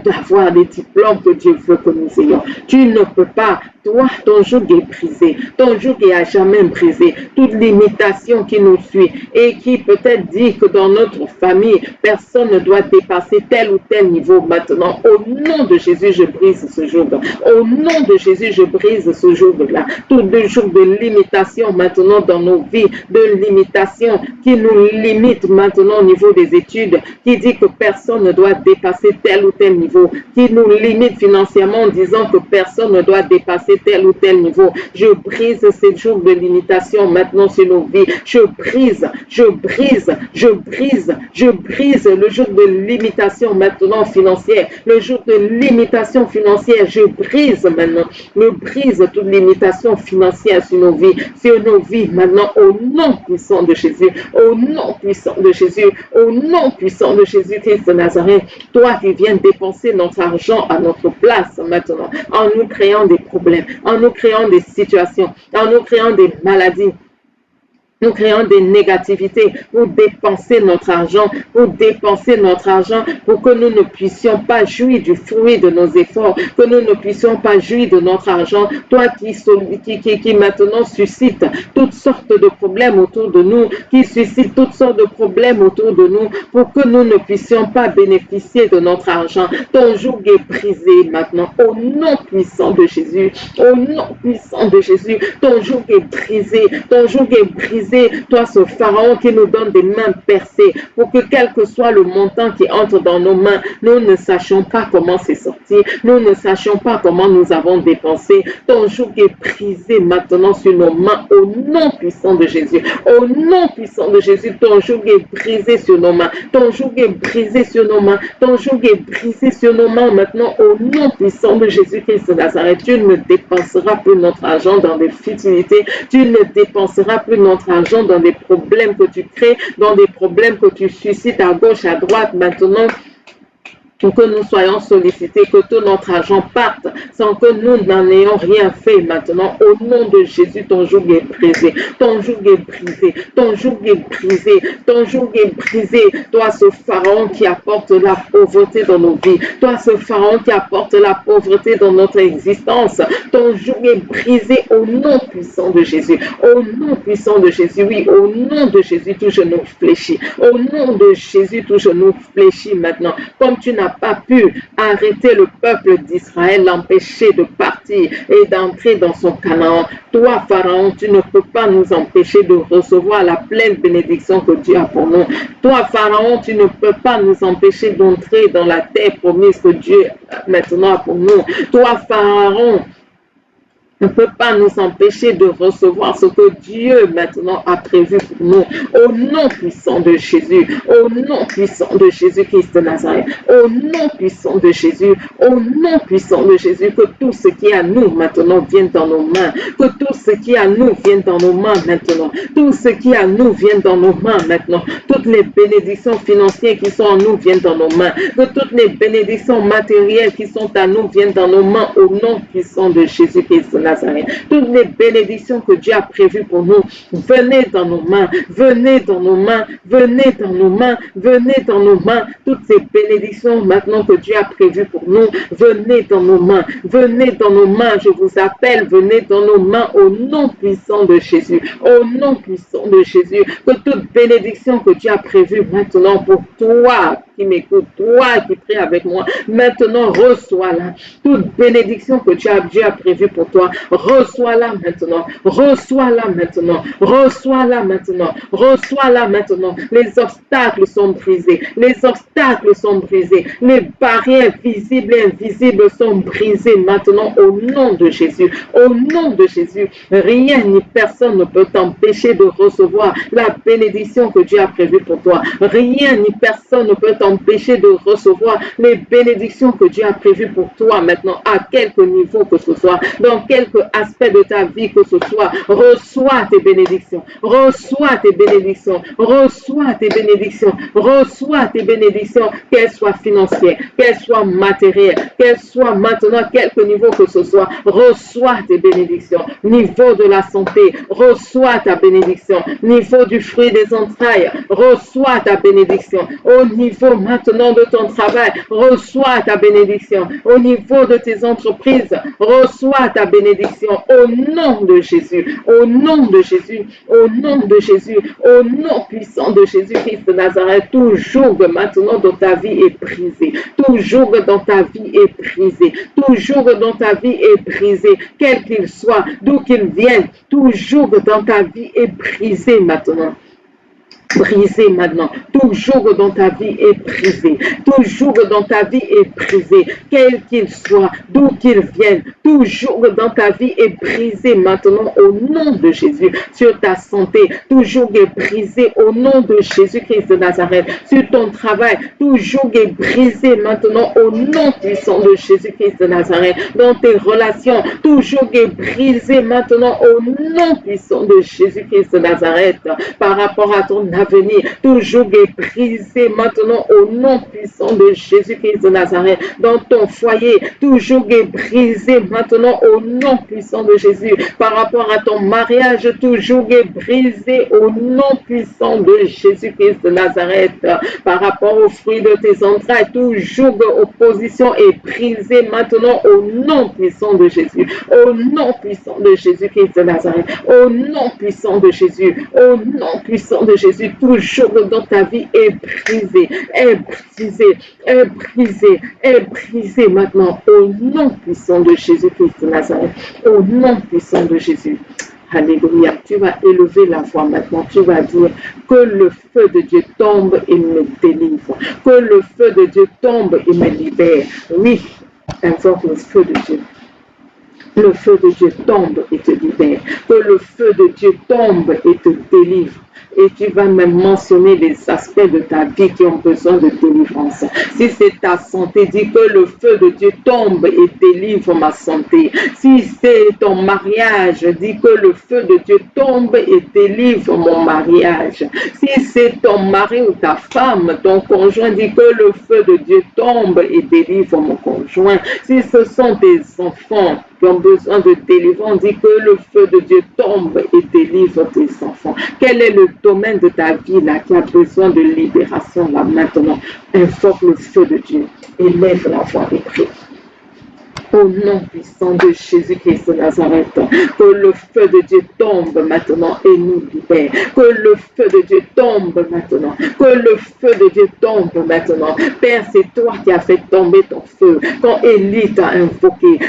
d'avoir les diplômes que Dieu veut que nous ayons. Tu ne peux pas. Toi, ton joug est brisé. Ton joug est à jamais brisé. Toute limitation qui nous suit et qui peut-être dit que dans notre famille, personne ne doit dépasser tel ou tel niveau maintenant. Au nom de Jésus, je brise ce joug. Au nom de Jésus, je brise ce joug-là. Tout le joug de limitation maintenant dans nos vies, de limitation qui nous limite maintenant au niveau des études, qui dit que personne ne doit dépasser tel ou tel niveau, qui nous limite financièrement en disant que personne ne doit dépasser tel ou tel niveau. Je brise ces jours de limitation maintenant sur nos vies. Je brise, je brise, je brise, je brise le jour de limitation maintenant financière. Le jour de limitation financière, je brise maintenant. Je brise toute limitation financière sur nos vies maintenant au nom puissant de Jésus, au nom puissant de Jésus, au nom puissant de Jésus-Christ de Nazareth. Toi qui viens dépenser notre argent à notre place maintenant, en nous créant des problèmes, en nous créant des situations, en nous créant des maladies. Nous créons des négativités pour dépenser notre argent, pour que nous ne puissions pas jouir du fruit de nos efforts, que nous ne puissions pas jouir de notre argent. Toi qui maintenant suscite toutes sortes de problèmes autour de nous, qui suscite toutes sortes de problèmes autour de nous, pour que nous ne puissions pas bénéficier de notre argent. Ton joug est brisé maintenant, au nom puissant de Jésus, au nom puissant de Jésus. Ton joug est brisé, ton joug est brisé. brisé, toi ce pharaon qui nous donne des mains percées, pour que quel que soit le montant qui entre dans nos mains, nous ne sachions pas comment c'est sorti, nous ne sachions pas comment nous avons dépensé. Ton joug est brisé maintenant sur nos mains au nom puissant de Jésus. Au nom puissant de Jésus, ton joug est brisé sur nos mains. Ton joug est brisé sur nos mains. Ton joug est brisé sur nos mains maintenant au nom puissant de Jésus-Christ de Nazareth. Tu ne dépenseras plus notre argent dans des futilités. Tu ne dépenseras plus notre argent dans des problèmes que tu crées, dans des problèmes que tu suscites à gauche, à droite maintenant. Que nous soyons sollicités, que tout notre argent parte sans que nous n'en ayons rien fait maintenant. Au nom de Jésus, ton joug est brisé, ton joug est brisé, ton joug est brisé, ton joug est brisé. Toi, ce pharaon qui apporte la pauvreté dans nos vies, toi, ce pharaon qui apporte la pauvreté dans notre existence, ton joug est brisé au nom puissant de Jésus. Au nom puissant de Jésus, oui, au nom de Jésus, tout genou fléchit. Au nom de Jésus, tout genou fléchit maintenant. Comme tu n'as pas pu arrêter le peuple d'Israël, l'empêcher de partir et d'entrer dans son Canaan. Toi, Pharaon, tu ne peux pas nous empêcher de recevoir la pleine bénédiction que Dieu a pour nous. Toi, Pharaon, tu ne peux pas nous empêcher d'entrer dans la terre promise que Dieu maintenant a pour nous. Toi, Pharaon, ne peut pas nous empêcher de recevoir ce que Dieu maintenant a prévu pour nous. Au nom puissant de Jésus, au nom puissant de Jésus-Christ de Nazareth, au nom puissant de Jésus, au nom puissant de Jésus, que tout ce qui est à nous maintenant vienne dans nos mains, que tout ce qui est à nous vienne dans nos mains maintenant, tout ce qui est à nous vienne dans nos mains maintenant, toutes les bénédictions financières qui sont en nous viennent dans nos mains, que toutes les bénédictions matérielles qui sont à nous viennent dans nos mains au nom puissant de Jésus-Christ de Nazareth. Toutes les bénédictions que Dieu a prévues pour nous, venez dans nos mains, venez dans nos mains, venez dans nos mains, venez dans nos mains. Toutes ces bénédictions maintenant que Dieu a prévues pour nous, venez dans nos mains, venez dans nos mains. Je vous appelle, venez dans nos mains au nom puissant de Jésus, au nom puissant de Jésus. Que toute bénédiction que Dieu a prévue maintenant pour toi qui m'écoute, toi qui prie avec moi, maintenant reçois-la. Toute bénédiction que Dieu a prévue pour toi, reçois-la maintenant, reçois-la maintenant, reçois-la maintenant, reçois-la maintenant. Les obstacles sont brisés, les obstacles sont brisés, les barrières visibles et invisibles sont brisées maintenant au nom de Jésus. Au nom de Jésus, rien ni personne ne peut t'empêcher de recevoir la bénédiction que Dieu a prévue pour toi. Rien ni personne ne peut t'empêcher de recevoir les bénédictions que Dieu a prévues pour toi maintenant, à quelque niveau que ce soit, dans quelque aspect de ta vie que ce soit. Reçois tes bénédictions, reçois tes bénédictions, reçois tes bénédictions, reçois tes bénédictions, qu'elles soient financières, qu'elles soient matérielles, qu'elles soient maintenant à quelque niveau que ce soit. Reçois tes bénédictions. Niveau de la santé, reçois ta bénédiction. Niveau du fruit des entrailles, reçois ta bénédiction. Au niveau maintenant de ton travail, reçois ta bénédiction. Au niveau de tes entreprises, reçois ta bénédiction. Au nom de Jésus, au nom de Jésus, au nom de Jésus, au nom puissant de Jésus-Christ de Nazareth, tout joug maintenant dans ta vie est brisé. Tout joug dans ta vie est brisé. Tout joug dans ta vie est brisé, quel qu'il soit, d'où qu'il vienne. Tout joug dans ta vie est brisé maintenant. Brisé maintenant. Tout joug dans ta vie est brisé. Tout joug dans ta vie est brisé. Quel qu'il soit, d'où qu'il vienne. Tout joug dans ta vie est brisé maintenant au nom de Jésus. Sur ta santé, tout joug est brisé au nom de Jésus-Christ de Nazareth. Sur ton travail, tout joug est brisé maintenant au nom puissant de Jésus-Christ de Nazareth. Dans tes relations, tout joug est brisé maintenant au nom puissant de Jésus-Christ de Nazareth. Par rapport à ton avenir, tout joug est brisé maintenant au nom puissant de Jésus-Christ de Nazareth. Dans ton foyer, tout joug est brisé maintenant au nom puissant de Jésus. Par rapport à ton mariage, tout joug est brisé au nom puissant de Jésus-Christ de Nazareth. Par rapport aux fruits de tes entrailles, tout joug opposition est brisé maintenant au nom puissant de Jésus. Au nom puissant de Jésus-Christ de Nazareth. Au nom puissant de Jésus. Au nom puissant de Jésus. Tout joug dans ta vie est brisé, est brisé, est brisé, est brisé maintenant au nom puissant de Jésus-Christ de Nazareth, au nom puissant de Jésus. Alléluia. Tu vas élever la voix maintenant. Tu vas dire que le feu de Dieu tombe et me délivre. Que le feu de Dieu tombe et me libère. Oui, invoque le feu de Dieu. Le feu de Dieu tombe et te libère. Que le feu de Dieu tombe et te délivre. Et tu vas même mentionner les aspects de ta vie qui ont besoin de délivrance. Si c'est ta santé, dis que le feu de Dieu tombe et délivre ma santé. Si c'est ton mariage, dis que le feu de Dieu tombe et délivre mon mariage. Si c'est ton mari ou ta femme, ton conjoint, dis que le feu de Dieu tombe et délivre mon conjoint. Si ce sont tes enfants qui ont besoin de délivrance, dis que le feu de Dieu tombe et délivre tes enfants. Quel est le domaine de ta vie là qui a besoin de libération là maintenant? Invoque le feu de Dieu. Élève la voix et prie. Au nom puissant de Jésus-Christ de Nazareth, que le feu de Dieu tombe maintenant et nous libère. Que le feu de Dieu tombe maintenant. Que le feu de Dieu tombe maintenant. Père, c'est toi qui as fait tomber ton feu. Quand Élie t'a invoqué,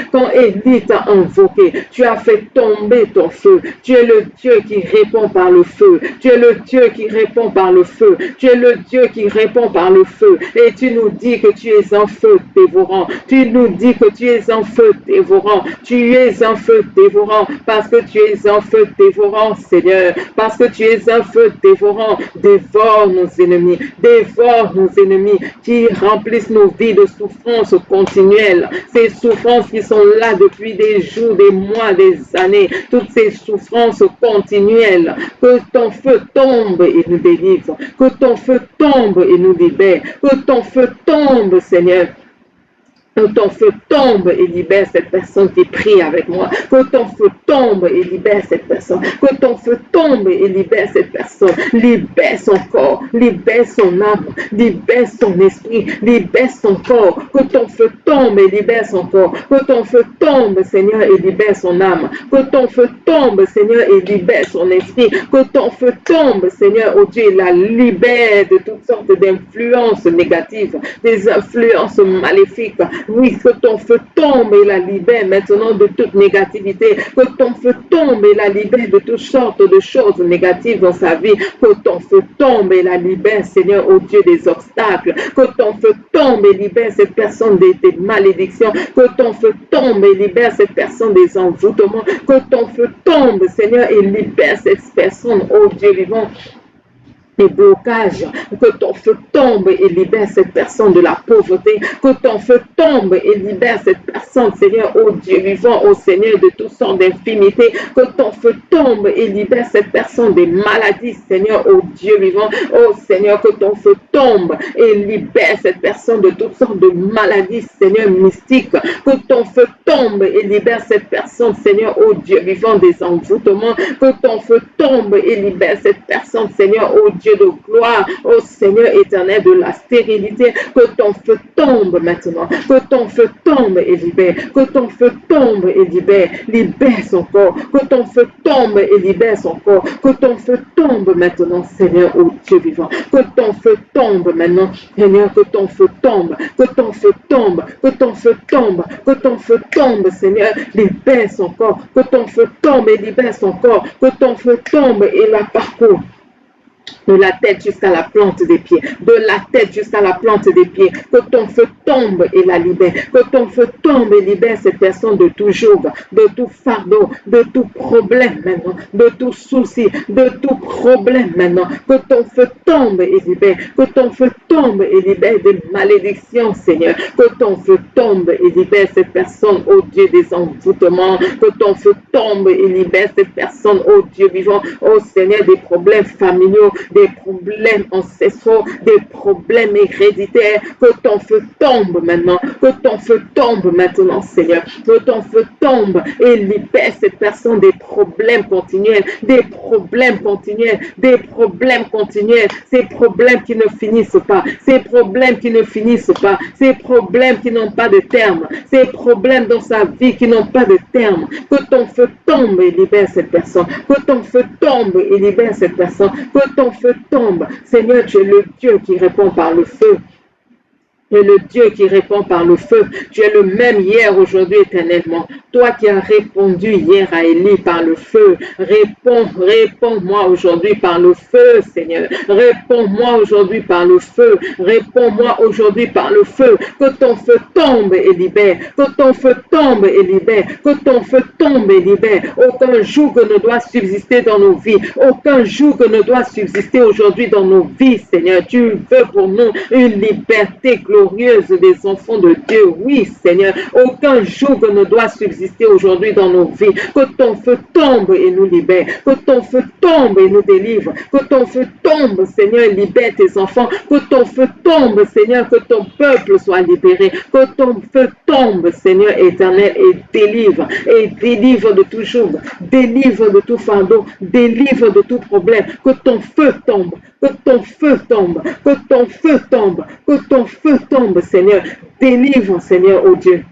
tu as fait tomber ton feu. Tu es le Dieu qui répond par le feu. Tu es le Dieu qui répond par le feu. Tu es le Dieu qui répond par le feu. Et tu nous dis que tu es un feu dévorant. Tu nous dis que tu es un feu dévorant. Tu es un feu dévorant parce que tu es un feu dévorant, Seigneur. Parce que tu es un feu dévorant. Dévore nos ennemis. Dévore nos ennemis qui remplissent nos vies de souffrances continuelles. Ces souffrances qui sont là depuis des jours, des mois, des années. Toutes ces souffrances continuelles. Que ton feu tombe et nous délivre. Que ton feu tombe et nous libère. Que ton feu tombe, Seigneur. Que ton feu tombe et libère cette personne qui prie avec moi. Que ton feu tombe et libère cette personne. Que ton feu tombe et libère cette personne. Libère son corps, libère son âme, libère son esprit, libère son corps. Que ton feu tombe et libère son corps. Que ton feu tombe, Seigneur, et libère son âme. Que ton feu tombe, Seigneur, et libère son esprit. Que ton feu tombe, Seigneur, oh Dieu, la libère de toutes sortes d'influences négatives, des influences maléfiques. Oui, que ton feu tombe et la libère maintenant de toute négativité. Que ton feu tombe et la libère de toutes sortes de choses négatives dans sa vie. Que ton feu tombe et la libère, Seigneur, au Dieu des obstacles. Que ton feu tombe et libère cette personne des malédictions. Que ton feu tombe et libère cette personne des envoûtements. Que ton feu tombe, Seigneur, et libère cette personne, ô Dieu vivant, des blocages, que ton feu tombe et libère cette personne de la pauvreté, que ton feu tombe et libère cette personne, Seigneur, ô Dieu vivant, ô Seigneur, de toutes sortes d'infimités, que ton feu tombe et libère cette personne des maladies, Seigneur, ô Dieu vivant, ô Seigneur, que ton feu tombe et libère cette personne de toutes sortes de maladies, Seigneur, mystiques, que ton feu tombe et libère cette personne, Seigneur, ô Dieu vivant, des envoûtements, que ton feu tombe et libère cette personne, Seigneur, ô Dieu de gloire, ô Seigneur éternel de la stérilité, que ton feu tombe maintenant, que ton feu tombe et libère, que ton feu tombe et libère son corps, que ton feu tombe et libère son corps, que ton feu tombe maintenant, Seigneur, ô Dieu vivant, que ton feu tombe maintenant, Seigneur, que ton feu tombe, que ton feu tombe, que ton feu tombe, que ton feu tombe, Seigneur, libère son corps, que ton feu tombe et libère son corps, que ton feu tombe et la parcourt de la tête jusqu'à la plante des pieds, de la tête jusqu'à la plante des pieds, que ton feu tombe et la libère, que ton feu tombe et libère cette personne de tout joug, de tout fardeau, de tout problème maintenant, de tout souci, de tout problème maintenant, que ton feu tombe et libère, que ton feu tombe et libère des malédictions, Seigneur, que ton feu tombe et libère cette personne, ô Dieu des envoûtements, que ton feu tombe et libère cette personne, ô Dieu vivant, ô Seigneur, des problèmes familiaux, des problèmes ancestraux, des problèmes héréditaires, que ton feu tombe maintenant, que ton feu tombe maintenant, Seigneur, que ton feu tombe et libère cette personne des problèmes continuels, des problèmes continuels, des problèmes continuels, ces problèmes qui ne finissent pas, ces problèmes qui ne finissent pas, ces problèmes qui n'ont pas de terme, ces problèmes dans sa vie qui n'ont pas de terme, que ton feu tombe et libère cette personne, que ton feu tombe et libère cette personne, que ton feu tombe. Seigneur, tu es le Dieu qui répond par le feu. Et le Dieu qui répond par le feu, tu es le même hier, aujourd'hui, éternellement. Toi qui as répondu hier à Élie par le feu, réponds-moi aujourd'hui par le feu, Seigneur. Réponds-moi aujourd'hui par le feu. Réponds-moi aujourd'hui par le feu. Que ton feu tombe et libère. Que ton feu tombe et libère. Que ton feu tombe et libère. Aucun joug ne doit subsister dans nos vies. Aucun joug ne doit subsister aujourd'hui dans nos vies, Seigneur. Tu veux pour nous une liberté glorieuse des enfants de Dieu. Oui, Seigneur, aucun joug ne doit subsister aujourd'hui dans nos vies. Que ton feu tombe et nous libère. Que ton feu tombe et nous délivre. Que ton feu tombe, Seigneur, et libère tes enfants. Que ton feu tombe, Seigneur, que ton peuple soit libéré. Que ton feu tombe, Seigneur éternel, et délivre. Et délivre de tout joug. Délivre de tout fardeau. Délivre de tout problème. Que ton feu tombe. Que ton feu tombe. Que ton feu tombe. Que ton feu tombe, Seigneur. Délivre, Seigneur, oh Dieu.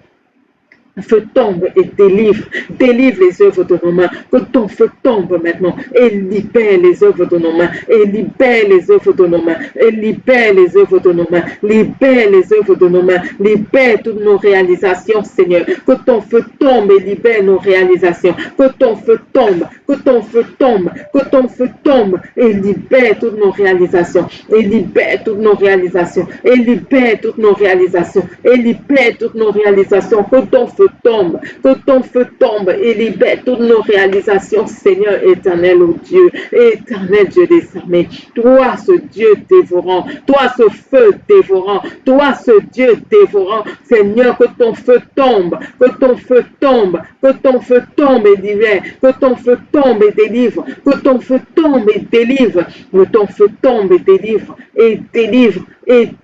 Feu tombe et délivre les œuvres de nos mains. Que ton feu tombe maintenant et libère les œuvres de nos mains. Et libère les œuvres de nos mains. Et libère les œuvres de nos mains. Libère les œuvres de nos mains. Libère toutes nos réalisations, Seigneur. Que ton feu tombe et libère nos réalisations. Que ton feu tombe. Que ton feu tombe. Que ton feu tombe et libère toutes nos réalisations. Et libère toutes nos réalisations. Et libère toutes nos réalisations. Et libère toutes nos réalisations. Que ton feu tombe, que ton feu tombe et libère toutes nos réalisations, Seigneur éternel, oh Dieu, éternel Dieu des armées. Toi, ce Dieu dévorant, toi, ce feu dévorant, toi, ce Dieu dévorant, Seigneur, que ton feu tombe, que ton feu tombe, que ton feu tombe et libère, que ton feu tombe et délivre, que ton feu tombe et délivre, que ton feu tombe et délivre, et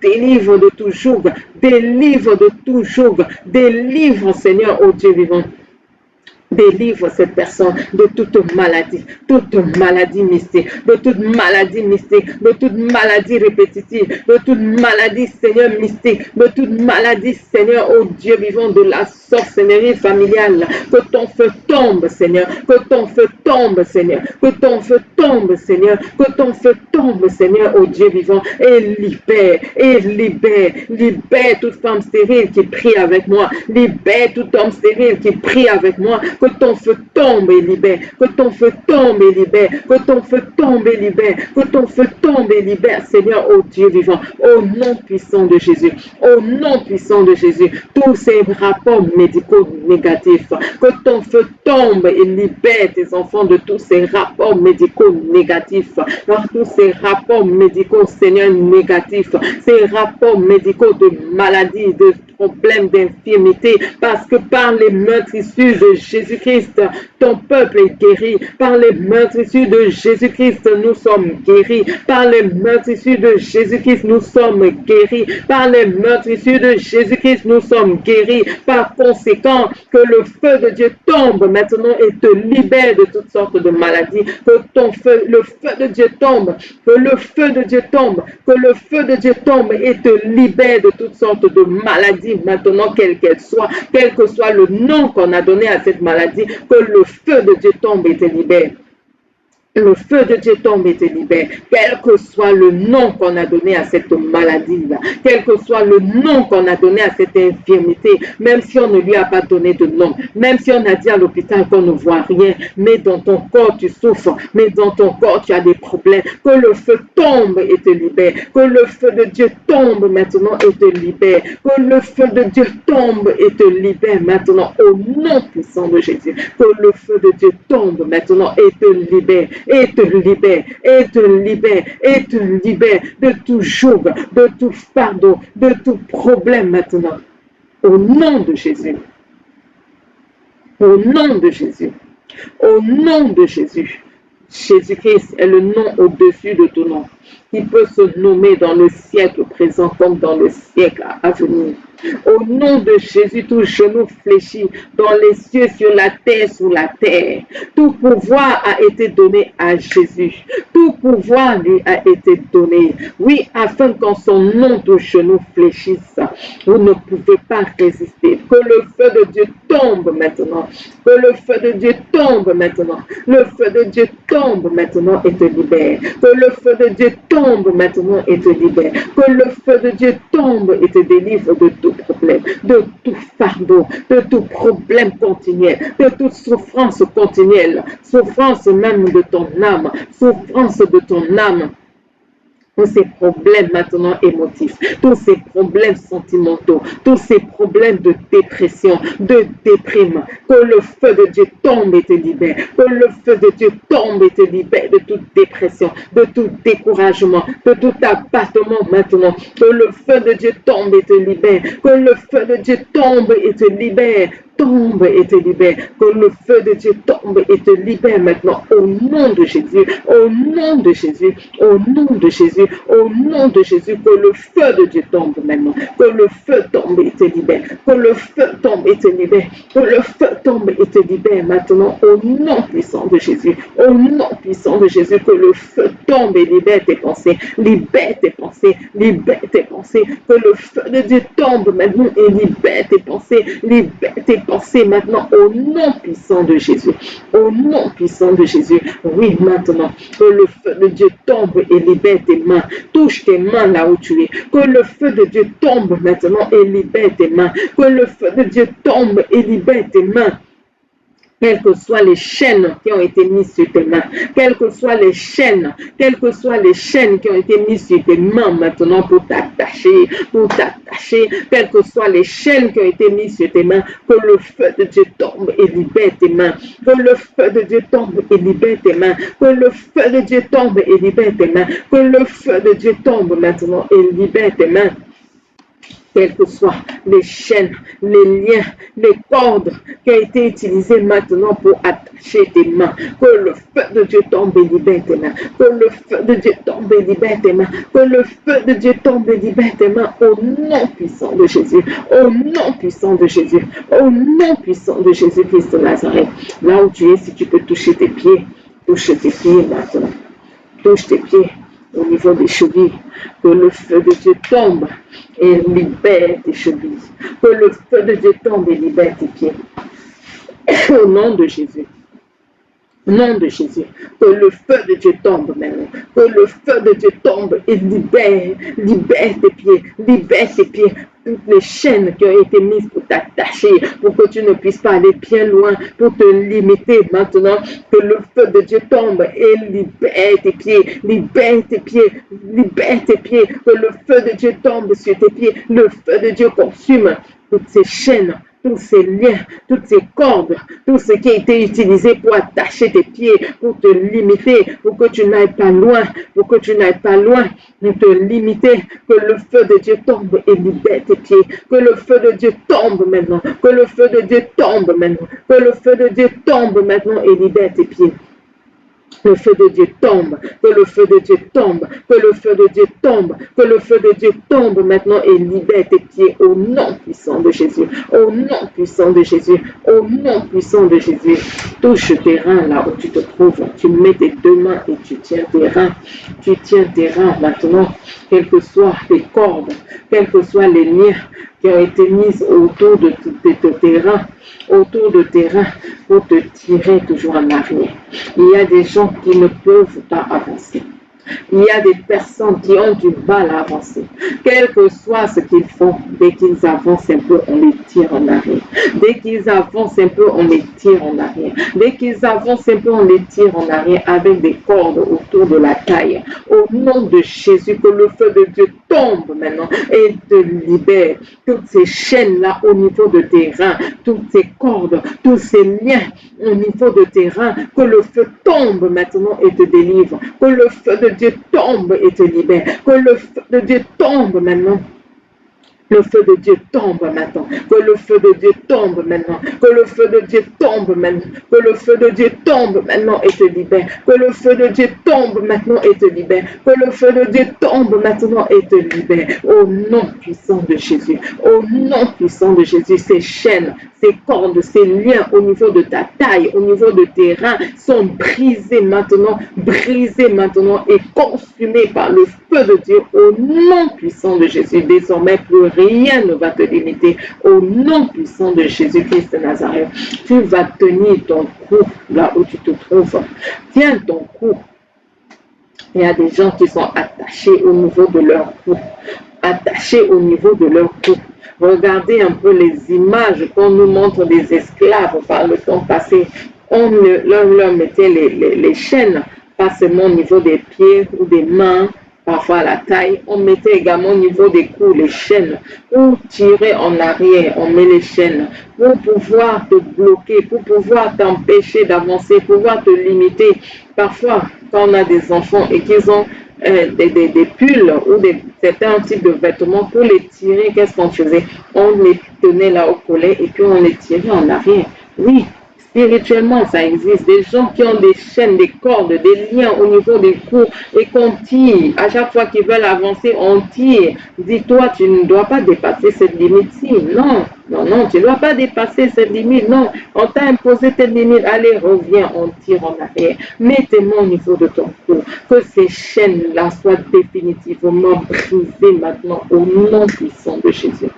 délivre de tout joug, délivre de tout joug, délivre, Seigneur, ô Dieu vivant. Délivre cette personne de toute maladie mystique, de toute maladie mystique, de toute maladie répétitive, de toute maladie, Seigneur, mystique, de toute maladie, Seigneur, ô Dieu vivant, de la sorcellerie familiale. Que ton feu tombe, Seigneur, que ton feu tombe, Seigneur, que ton feu tombe, Seigneur, que ton feu tombe, Seigneur, ô Dieu vivant, et libère toute femme stérile qui prie avec moi, libère tout homme stérile qui prie avec moi. Que ton feu tombe et libère. Que ton feu tombe et libère. Que ton feu tombe et libère. Que ton feu tombe et libère, Seigneur, ô Dieu vivant. Au nom puissant de Jésus. Au nom puissant de Jésus. Tous ces rapports médicaux négatifs. Que ton feu tombe et libère tes enfants de tous ces rapports médicaux négatifs. Par tous ces rapports médicaux, Seigneur, négatifs. Ces rapports médicaux de maladies, de problèmes, d'infirmité. Parce que par les meurtrissures de Jésus-Christ, ton peuple est guéri. Par les meurtrissures de Jésus-Christ, nous sommes guéris. Par les meurtrissures de Jésus-Christ, nous sommes guéris. Par les meurtrissures de Jésus-Christ, nous sommes guéris. Par conséquent, que le feu de Dieu tombe maintenant et te libère de toutes sortes de maladies. Que ton feu, le feu de Dieu tombe. Que le feu de Dieu tombe. Que le feu de Dieu tombe et te libère de toutes sortes de maladies maintenant, quelle qu'elle soit, quel que soit le nom qu'on a donné à cette maladie, que le feu de Dieu tombe et te libère. Le feu de Dieu tombe et te libère, quel que soit le nom qu'on a donné à cette maladie-là, quel que soit le nom qu'on a donné à cette infirmité, même si on ne lui a pas donné de nom, même si on a dit à l'hôpital qu'on ne voit rien, mais dans ton corps tu souffres, mais dans ton corps tu as des problèmes, que le feu tombe et te libère, que le feu de Dieu tombe maintenant et te libère, que le feu de Dieu tombe et te libère maintenant au nom puissant de Jésus, que le feu de Dieu tombe maintenant et te libère, et te libère, et te libère, et te libère de tout joug, de tout fardeau, de tout problème maintenant. Au nom de Jésus. Au nom de Jésus. Au nom de Jésus. Jésus-Christ est le nom au-dessus de tout nom. Il peut se nommer dans le siècle présent comme dans le siècle à venir. Au nom de Jésus, tout genou fléchit dans les cieux, sur la terre, sous la terre. Tout pouvoir a été donné à Jésus. Tout pouvoir lui a été donné. Oui, afin qu'en son nom, tout genou fléchisse. Vous ne pouvez pas résister. Que le feu de Dieu tombe maintenant. Que le feu de Dieu tombe maintenant. Le feu de Dieu tombe maintenant et te libère. Que le feu de Dieu tombe maintenant et te libère. Que le feu de Dieu tombe et te délivre de tout problème, de tout fardeau, de tout problème continuel, de toute souffrance continuelle, souffrance même de ton âme, souffrance de ton âme. Tous ces problèmes maintenant émotifs, tous ces problèmes sentimentaux, tous ces problèmes de dépression, de déprime, que le feu de Dieu tombe et te libère, que le feu de Dieu tombe et te libère de toute dépression, de tout découragement, de tout abattement maintenant, que le feu de Dieu tombe et te libère, que le feu de Dieu tombe et te libère, tombe et te libère, que le feu de Dieu tombe et te libère maintenant au nom de Jésus, au nom de Jésus, au nom de Jésus, au nom de Jésus, que le feu de Dieu tombe maintenant, que le feu tombe et te libère, que le feu tombe et te libère, que le feu tombe et te libère maintenant au nom puissant de Jésus, au nom puissant de Jésus, que le feu tombe et libère tes pensées, libère tes pensées, libère tes pensées, que le feu de Dieu tombe maintenant et libère tes pensées, libère tes pensées maintenant au nom puissant de Jésus, au nom puissant de Jésus. Oui, maintenant, que le feu de Dieu tombe et libère tes mains, touche tes mains là où tu es, que le feu de Dieu tombe maintenant et libère tes mains, que le feu de Dieu tombe et libère tes mains. Quelles que soient les chaînes qui ont été mises sur tes mains, quelles que soient les chaînes qui ont été mises sur tes mains maintenant pour t'attacher, quelles que soient les chaînes qui ont été mises sur tes mains, que le feu de Dieu tombe et libère tes mains, que le feu de Dieu tombe et libère tes mains, que le feu de Dieu tombe et libère tes mains, que le feu de Dieu tombe maintenant et libère tes mains. Quelles que soient les chaînes, les liens, les cordes qui ont été utilisées maintenant pour attacher tes mains, que le feu de Dieu tombe et libère tes mains, que le feu de Dieu tombe et libère tes mains, que le feu de Dieu tombe et libère tes mains au nom puissant de Jésus, au nom puissant de Jésus, au nom puissant de Jésus-Christ de Nazareth. Là où tu es, si tu peux toucher tes pieds maintenant, touche tes pieds au niveau des chevilles, que le feu de Dieu tombe et libère tes chevilles, que le feu de Dieu tombe et libère tes pieds. Au nom de Jésus. Au nom de Jésus, que le feu de Dieu tombe maintenant, que le feu de Dieu tombe et libère tes pieds, toutes les chaînes qui ont été mises pour t'attacher, pour que tu ne puisses pas aller bien loin, pour te limiter maintenant, que le feu de Dieu tombe et libère tes pieds, que le feu de Dieu tombe sur tes pieds, le feu de Dieu consume toutes ces chaînes, tous ces liens, toutes ces cordes, tout ce qui a été utilisé pour attacher tes pieds, pour te limiter, pour que tu n'ailles pas loin, pour te limiter, que le feu de Dieu tombe et libère tes pieds, que le feu de Dieu tombe maintenant, que le feu de Dieu tombe maintenant, que le feu de Dieu tombe maintenant et libère tes pieds. Le feu de Dieu tombe, que le feu de Dieu tombe, que le feu de Dieu tombe, que le feu de Dieu tombe maintenant et libère tes pieds au nom puissant de Jésus, au nom puissant de Jésus, au nom puissant de Jésus. Touche tes reins là où tu te trouves, tu mets tes deux mains et tu tiens tes reins maintenant, quelles que soient les cordes, quels que soient les liens qui ont été mises autour de tes reins, pour te tirer toujours en arrière. Il y a des gens qui ne peuvent pas avancer. Il y a des personnes qui ont du mal à avancer. Quel que soit ce qu'ils font, dès qu'ils avancent un peu, on les tire en arrière. Dès qu'ils avancent un peu, on les tire en arrière. Dès qu'ils avancent un peu, on les tire en arrière avec des cordes autour de la taille. Au nom de Jésus, que le feu de Dieu tombe maintenant et te libère. Toutes ces chaînes-là au niveau de tes reins, toutes ces cordes, tous ces liens au niveau de tes reins, que le feu tombe maintenant et te délivre. Que le feu de Dieu tombe et te libère. Que le feu de Dieu tombe maintenant Le feu de Dieu tombe maintenant. Que le feu de Dieu tombe maintenant. Que le feu de Dieu tombe maintenant. Que le feu de Dieu tombe maintenant et te libère. Que le feu de Dieu tombe maintenant et te libère. Que le feu de Dieu tombe maintenant et te libère. Au nom puissant de Jésus. Au nom puissant de Jésus, ces chaînes, ces cordes, ces liens au niveau de ta taille, au niveau de tes reins sont brisés maintenant et consumés par le feu de Dieu au nom puissant de Jésus. Désormais, plus rien ne va te limiter. Au nom puissant de Jésus-Christ de Nazareth, tu vas tenir ton cou là où tu te trouves. Tiens ton cou. Il y a des gens qui sont attachés au niveau de leur cou. Attachés au niveau de leur cou. Regardez un peu les images qu'on nous montre des esclaves par le temps passé. On leur mettait les chaînes, pas seulement au niveau des pieds ou des mains, parfois à la taille. On mettait également au niveau des coups les chaînes. Pour tirer en arrière, on met les chaînes. Pour pouvoir te bloquer, pour pouvoir t'empêcher d'avancer, pour pouvoir te limiter. Parfois, quand on a des enfants et qu'ils ont des pulls ou certains types de vêtements, pour les tirer, qu'est-ce qu'on faisait? On les tenait là au collet et puis on les tirait en arrière. Oui, spirituellement, ça existe. Des gens qui ont des chaînes, des cordes, des liens au niveau des cous et qu'on tire. À chaque fois qu'ils veulent avancer, on tire. Dis-toi, tu ne dois pas dépasser cette limite-ci. Non, non, non, tu ne dois pas dépasser cette limite. Non, on t'a imposé cette limite. Allez, reviens, on tire en arrière. Mets tes mains au niveau de ton cou. Que ces chaînes-là soient définitivement brisées maintenant au nom puissant de Jésus.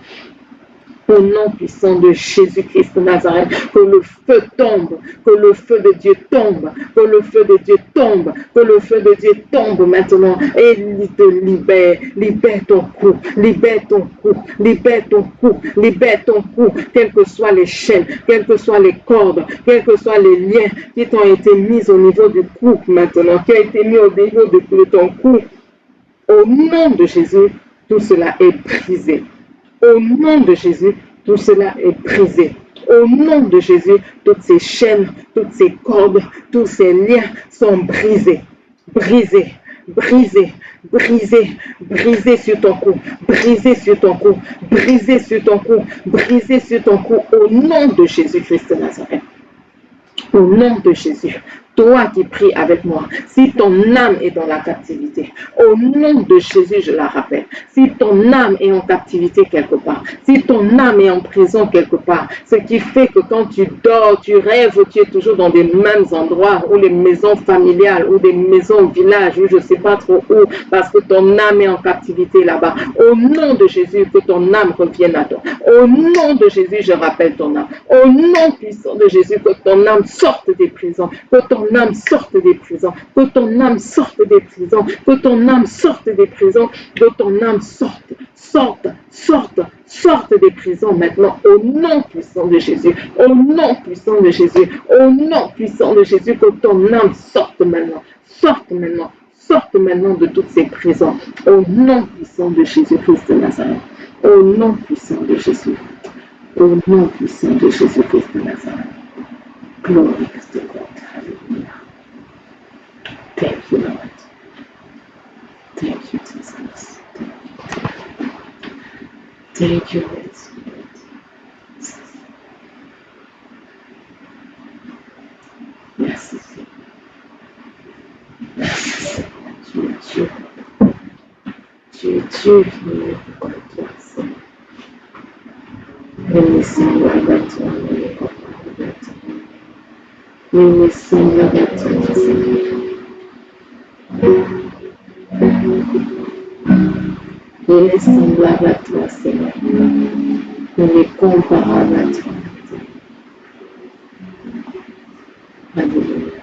Au nom puissant de Jésus-Christ de Nazareth, que le feu tombe, que le feu de Dieu tombe, que le feu de Dieu tombe, que le feu de Dieu tombe maintenant et il te libère. Libère ton cou, libère ton cou, libère ton cou, libère ton cou, quelles que soient les chaînes, quelles que soient les cordes, quels que soient les liens qui t'ont été mis au niveau du cou maintenant, qui ont été mis au niveau de ton cou. Au nom de Jésus, tout cela est brisé. Au nom de Jésus, tout cela est brisé. Au nom de Jésus, toutes ces chaînes, toutes ces cordes, tous ces liens sont brisés. Brisés, brisés, brisés, brisés sur ton cou, brisés sur ton cou, brisés sur ton cou, brisés sur ton cou. Au nom de Jésus-Christ de Nazareth. Au nom de Jésus. Toi qui pries avec moi, si ton âme est dans la captivité, au nom de Jésus, je la rappelle, si ton âme est en captivité quelque part, si ton âme est en prison quelque part, ce qui fait que quand tu dors, tu rêves, tu es toujours dans des mêmes endroits, ou les maisons familiales, ou des maisons au village, ou je ne sais pas trop où, parce que ton âme est en captivité là-bas. Au nom de Jésus, que ton âme revienne à toi. Au nom de Jésus, je rappelle ton âme. Au nom puissant de Jésus, que ton âme sorte des prisons, que ton âme sorte des prisons, que ton âme sorte des prisons, que ton âme sorte des prisons, que ton âme sorte des prisons maintenant, au nom puissant de Jésus, au nom puissant de Jésus, au nom puissant de Jésus, que ton âme sorte maintenant de toutes ces prisons, au nom puissant de Jésus-Christ de Nazareth, au nom puissant de Jésus, au nom puissant de Jésus-Christ de Nazareth. Glory to God. Hallelujah. Thank you, Lord. Thank you, Jesus. Thank you, Holy Spirit. Merci, Seigneur. Merci, Seigneur. Tu es Dieu. Tu es Dieu qui est pour toi, Seigneur. Béni Seigneur, avec toi, béni Seigneur, avec toi, Seigneur. Il est semblable à toi, Seigneur. Il est comparable à toi. Alléluia.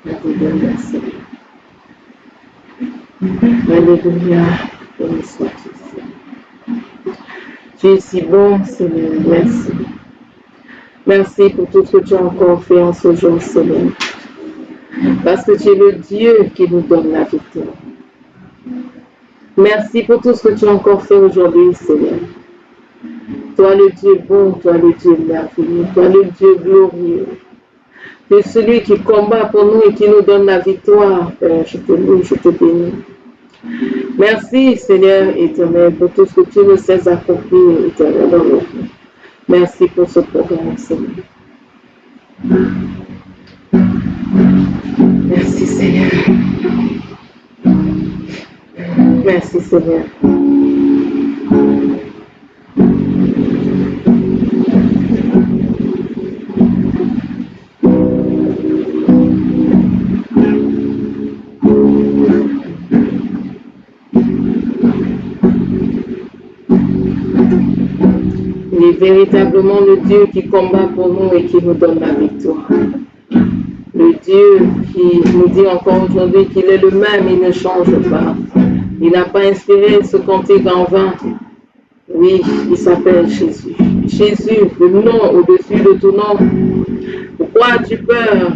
Alléluia, Seigneur. Alléluia. Béni sois-tu, Seigneur. Tu es si bon, Seigneur. Merci. Merci pour tout ce que tu as encore fait en ce jour, Seigneur. Parce que tu es le Dieu qui nous donne la victoire. Merci pour tout ce que tu as encore fait aujourd'hui, Seigneur. Toi le Dieu bon, toi le Dieu merveilleux, toi le Dieu glorieux. Tu es celui qui combat pour nous et qui nous donne la victoire. Père, je te loue, je te bénis. Merci, Seigneur éternel, pour tout ce que tu nous sais accomplir, éternel, dans nos vies. Merci pour ce programme, Seigneur. Merci, Seigneur. Merci, Seigneur. Il est véritablement le Dieu qui combat pour nous et qui nous donne la victoire. Le Dieu qui nous dit encore aujourd'hui qu'il est le même, il ne change pas. Il n'a pas inspiré ce cantique en vain. Oui, il s'appelle Jésus. Jésus, le nom au-dessus de tout nom. Pourquoi as-tu peur?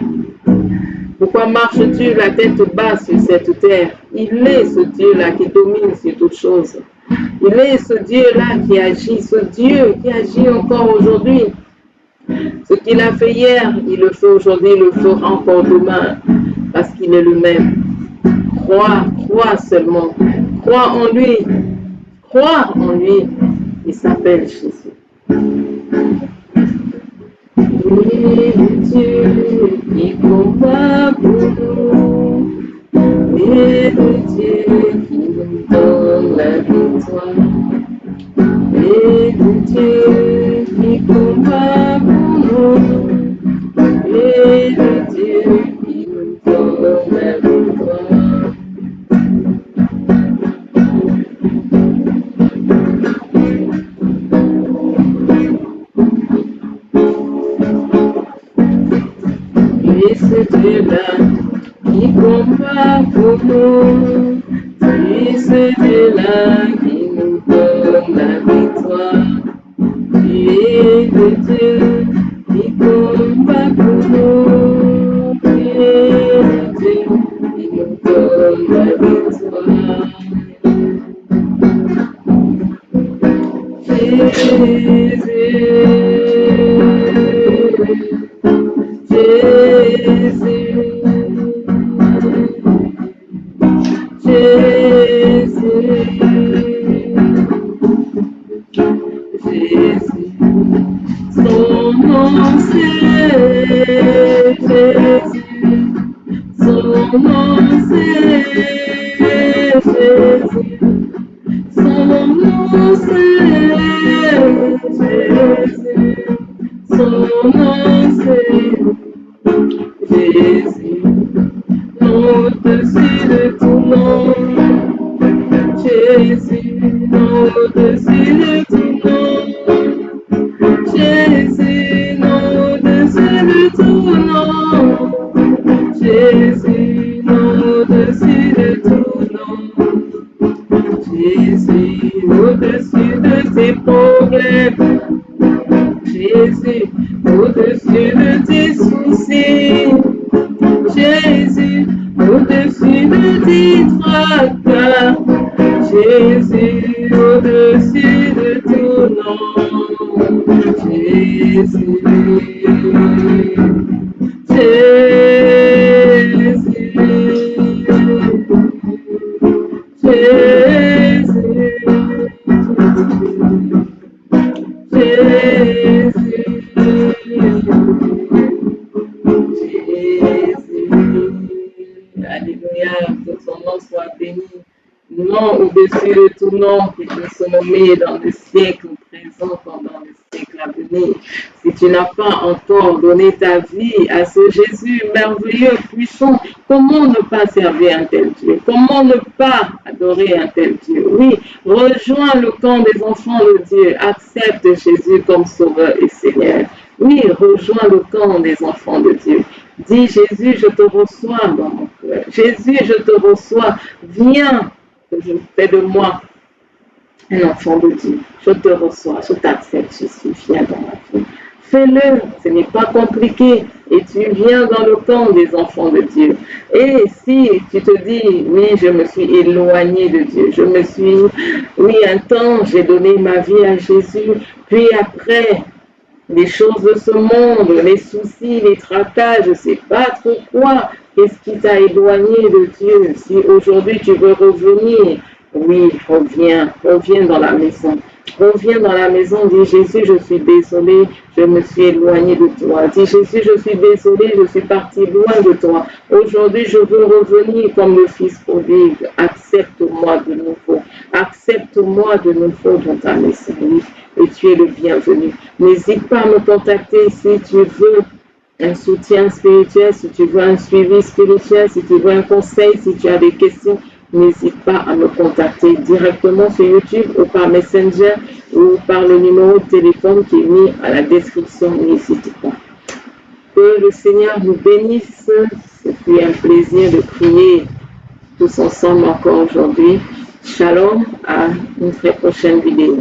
Pourquoi marches-tu la tête basse sur cette terre? Il est ce Dieu-là qui domine sur toutes choses. Il est ce Dieu-là qui agit, ce Dieu qui agit encore aujourd'hui. Ce qu'il a fait hier, il le fait aujourd'hui, il le fera encore demain, parce qu'il est le même. Crois seulement. Crois en lui. Crois en lui. Il s'appelle Jésus. Il est le Dieu qui combat pour nous. Il est le Dieu qui nous donne la victoire. Il est le Dieu qui combat pour nous. Il est le Dieu qui nous donne la victoire. Et ce Dieu-là qui combat pour nous, c'est ce Dieu-là qui nous donne la victoire. Tu es le Dieu qui combat pour nous, tu es le Dieu qui nous donne la victoire. Jésus. Son nom c'est Jésus, son nom c'est Jésus, son nom c'est Jésus, son nom c'est Jésus, nom au-dessus de tout nom, Jésus, nom au-dessus de tout nom. Jésus, nom au-dessus de tout nom. Jésus, nom au-dessus de tout nom. Jésus, au-dessus de tes problèmes. Jésus, au-dessus de tes soucis. Jésus, au-dessus de tes tracas. Jésus, au-dessus de tout nom. Jésus, Jésus, Jésus, Jésus. Alléluia, que son nom soit béni. Nom au-dessus de tout nom qui peut se nommer dans le siècle présent comme dans le siècle à venir. Si tu n'as pas encore donné ta vie à ce Jésus merveilleux, puissant, comment ne pas servir un tel Dieu? Comment ne pas adorer un tel Dieu? Oui, rejoins le camp des enfants de Dieu. Accepte Jésus comme sauveur et Seigneur. Oui, rejoins le camp des enfants de Dieu. Dis Jésus, je te reçois dans mon cœur. Jésus, je te reçois. Viens. Je fais de moi un enfant de Dieu. Je te reçois, je t'accepte, Jésus, viens dans ma vie. Fais-le, ce n'est pas compliqué. Et tu viens dans le camp des enfants de Dieu. Et si tu te dis, oui, je me suis éloigné de Dieu, oui, un temps, j'ai donné ma vie à Jésus, puis après, les choses de ce monde, les soucis, les tracas, je ne sais pas trop quoi, qu'est-ce qui t'a éloigné de Dieu? Si aujourd'hui tu veux revenir, Oui, reviens dans la maison. Reviens dans la maison, dis Jésus, je suis désolé, je me suis éloigné de toi. Dis Jésus, je suis désolé, je suis parti loin de toi. Aujourd'hui, je veux revenir comme le Fils prodigue. Accepte-moi de nouveau. Accepte-moi de nouveau dans ta maison. Oui, et tu es le bienvenu. N'hésite pas à me contacter si tu veux un soutien spirituel, si tu veux un suivi spirituel, si tu veux un conseil, si tu as des questions, n'hésite pas à me contacter directement sur YouTube ou par Messenger ou par le numéro de téléphone qui est mis à la description. N'hésite pas. Que le Seigneur vous bénisse. C'était un plaisir de prier tous ensemble encore aujourd'hui. Shalom, à une très prochaine vidéo.